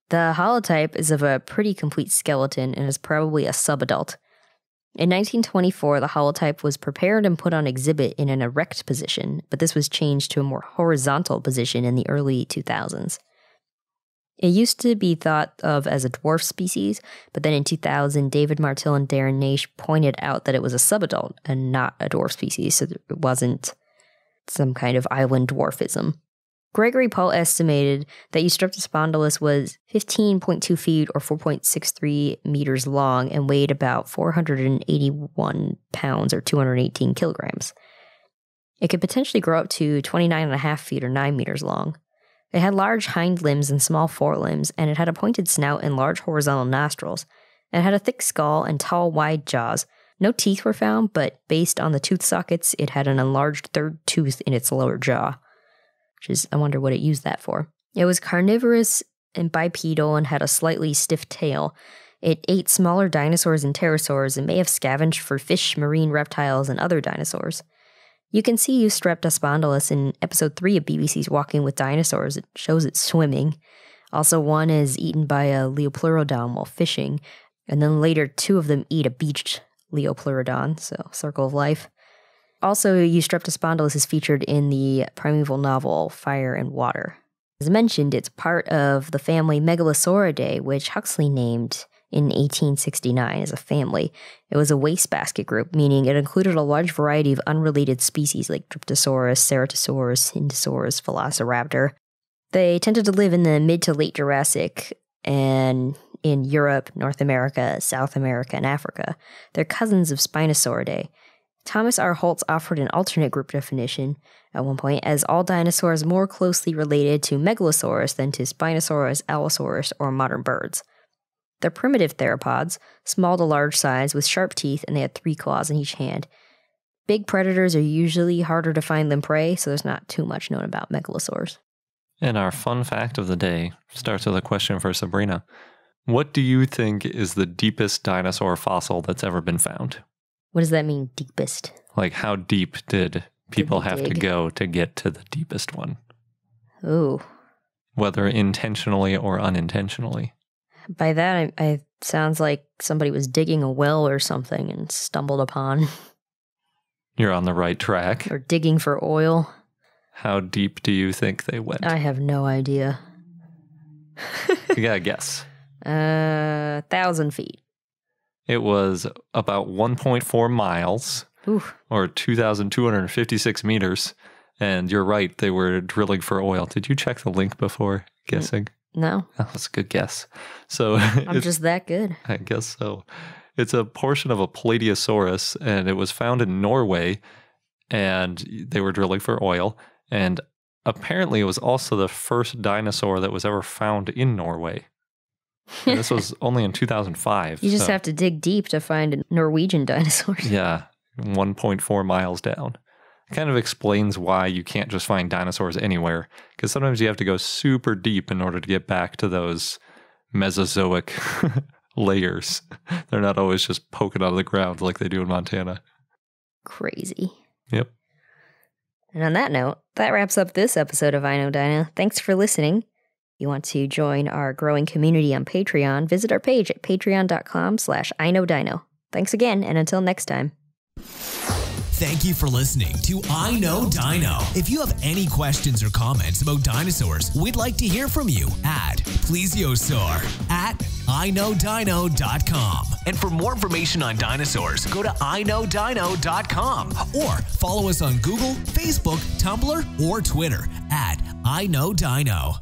The holotype is of a pretty complete skeleton and is probably a subadult. In 1924, the holotype was prepared and put on exhibit in an erect position, but this was changed to a more horizontal position in the early 2000s. It used to be thought of as a dwarf species, but then in 2000, David Martill and Darren Naish pointed out that it was a subadult and not a dwarf species, so it wasn't some kind of island dwarfism. Gregory Paul estimated that Eustreptospondylus was 15.2 feet or 4.63 meters long and weighed about 481 pounds or 218 kilograms. It could potentially grow up to 29.5 feet or 9 meters long. It had large hind limbs and small forelimbs, and it had a pointed snout and large horizontal nostrils. It had a thick skull and tall, wide jaws. No teeth were found, but based on the tooth sockets, it had an enlarged third tooth in its lower jaw. Which is, I wonder what it used that for. It was carnivorous and bipedal and had a slightly stiff tail. It ate smaller dinosaurs and pterosaurs and may have scavenged for fish, marine reptiles, and other dinosaurs. You can see Eustreptospondylus in episode 3 of BBC's Walking with Dinosaurs. It shows it swimming. Also, one is eaten by a Leopleurodon while fishing, and then later 2 of them eat a beached Leopleurodon, so circle of life. Also, Eustreptospondylus is featured in the primeval novel Fire and Water. As mentioned, it's part of the family Megalosauridae, which Huxley named in 1869 as a family. It was a wastebasket group, meaning it included a large variety of unrelated species like Dryptosaurus, Ceratosaurus, Indosaurus, Velociraptor. They tended to live in the mid to late Jurassic and in Europe, North America, South America, and Africa. They're cousins of Spinosauridae. Thomas R. Holtz offered an alternate group definition at one point as all dinosaurs more closely related to Megalosaurus than to Spinosaurus, Allosaurus, or modern birds. They're primitive theropods, small to large size with sharp teeth, and they had 3 claws in each hand. Big predators are usually harder to find than prey, so there's not too much known about megalosaurs. And our fun fact of the day starts with a question for Sabrina. What do you think is the deepest dinosaur fossil that's ever been found? What does that mean, deepest? Like, how deep did people have to go to get to the deepest one? Ooh. Whether intentionally or unintentionally. By that, I sounds like somebody was digging a well or something and stumbled upon. You're on the right track. Or digging for oil. How deep do you think they went? I have no idea. You gotta guess. 1,000 feet. It was about 1.4 miles. Oof. Or 2,256 meters. And you're right, they were drilling for oil. Did you check the link before guessing? No. Oh, that's a good guess. So I'm just that good. I guess so. It's a portion of a Plateosaurus, and it was found in Norway, and they were drilling for oil. And apparently it was also the first dinosaur that was ever found in Norway. And this was only in 2005. You just have to dig deep to find Norwegian dinosaurs. Yeah, 1.4 miles down. It kind of explains why you can't just find dinosaurs anywhere, because sometimes you have to go super deep in order to get back to those Mesozoic layers. They're not always just poking out of the ground like they do in Montana. Crazy. Yep. And on that note, that wraps up this episode of I Know Dino. Thanks for listening. If you want to join our growing community on Patreon, visit our page at patreon.com/iknowdino. Thanks again, and until next time. Thank you for listening to I Know Dino. If you have any questions or comments about dinosaurs, we'd like to hear from you at plesiosaur@iknowdino.com. And for more information on dinosaurs, go to iknowdino.com or follow us on Google, Facebook, Tumblr, or Twitter at I Know Dino.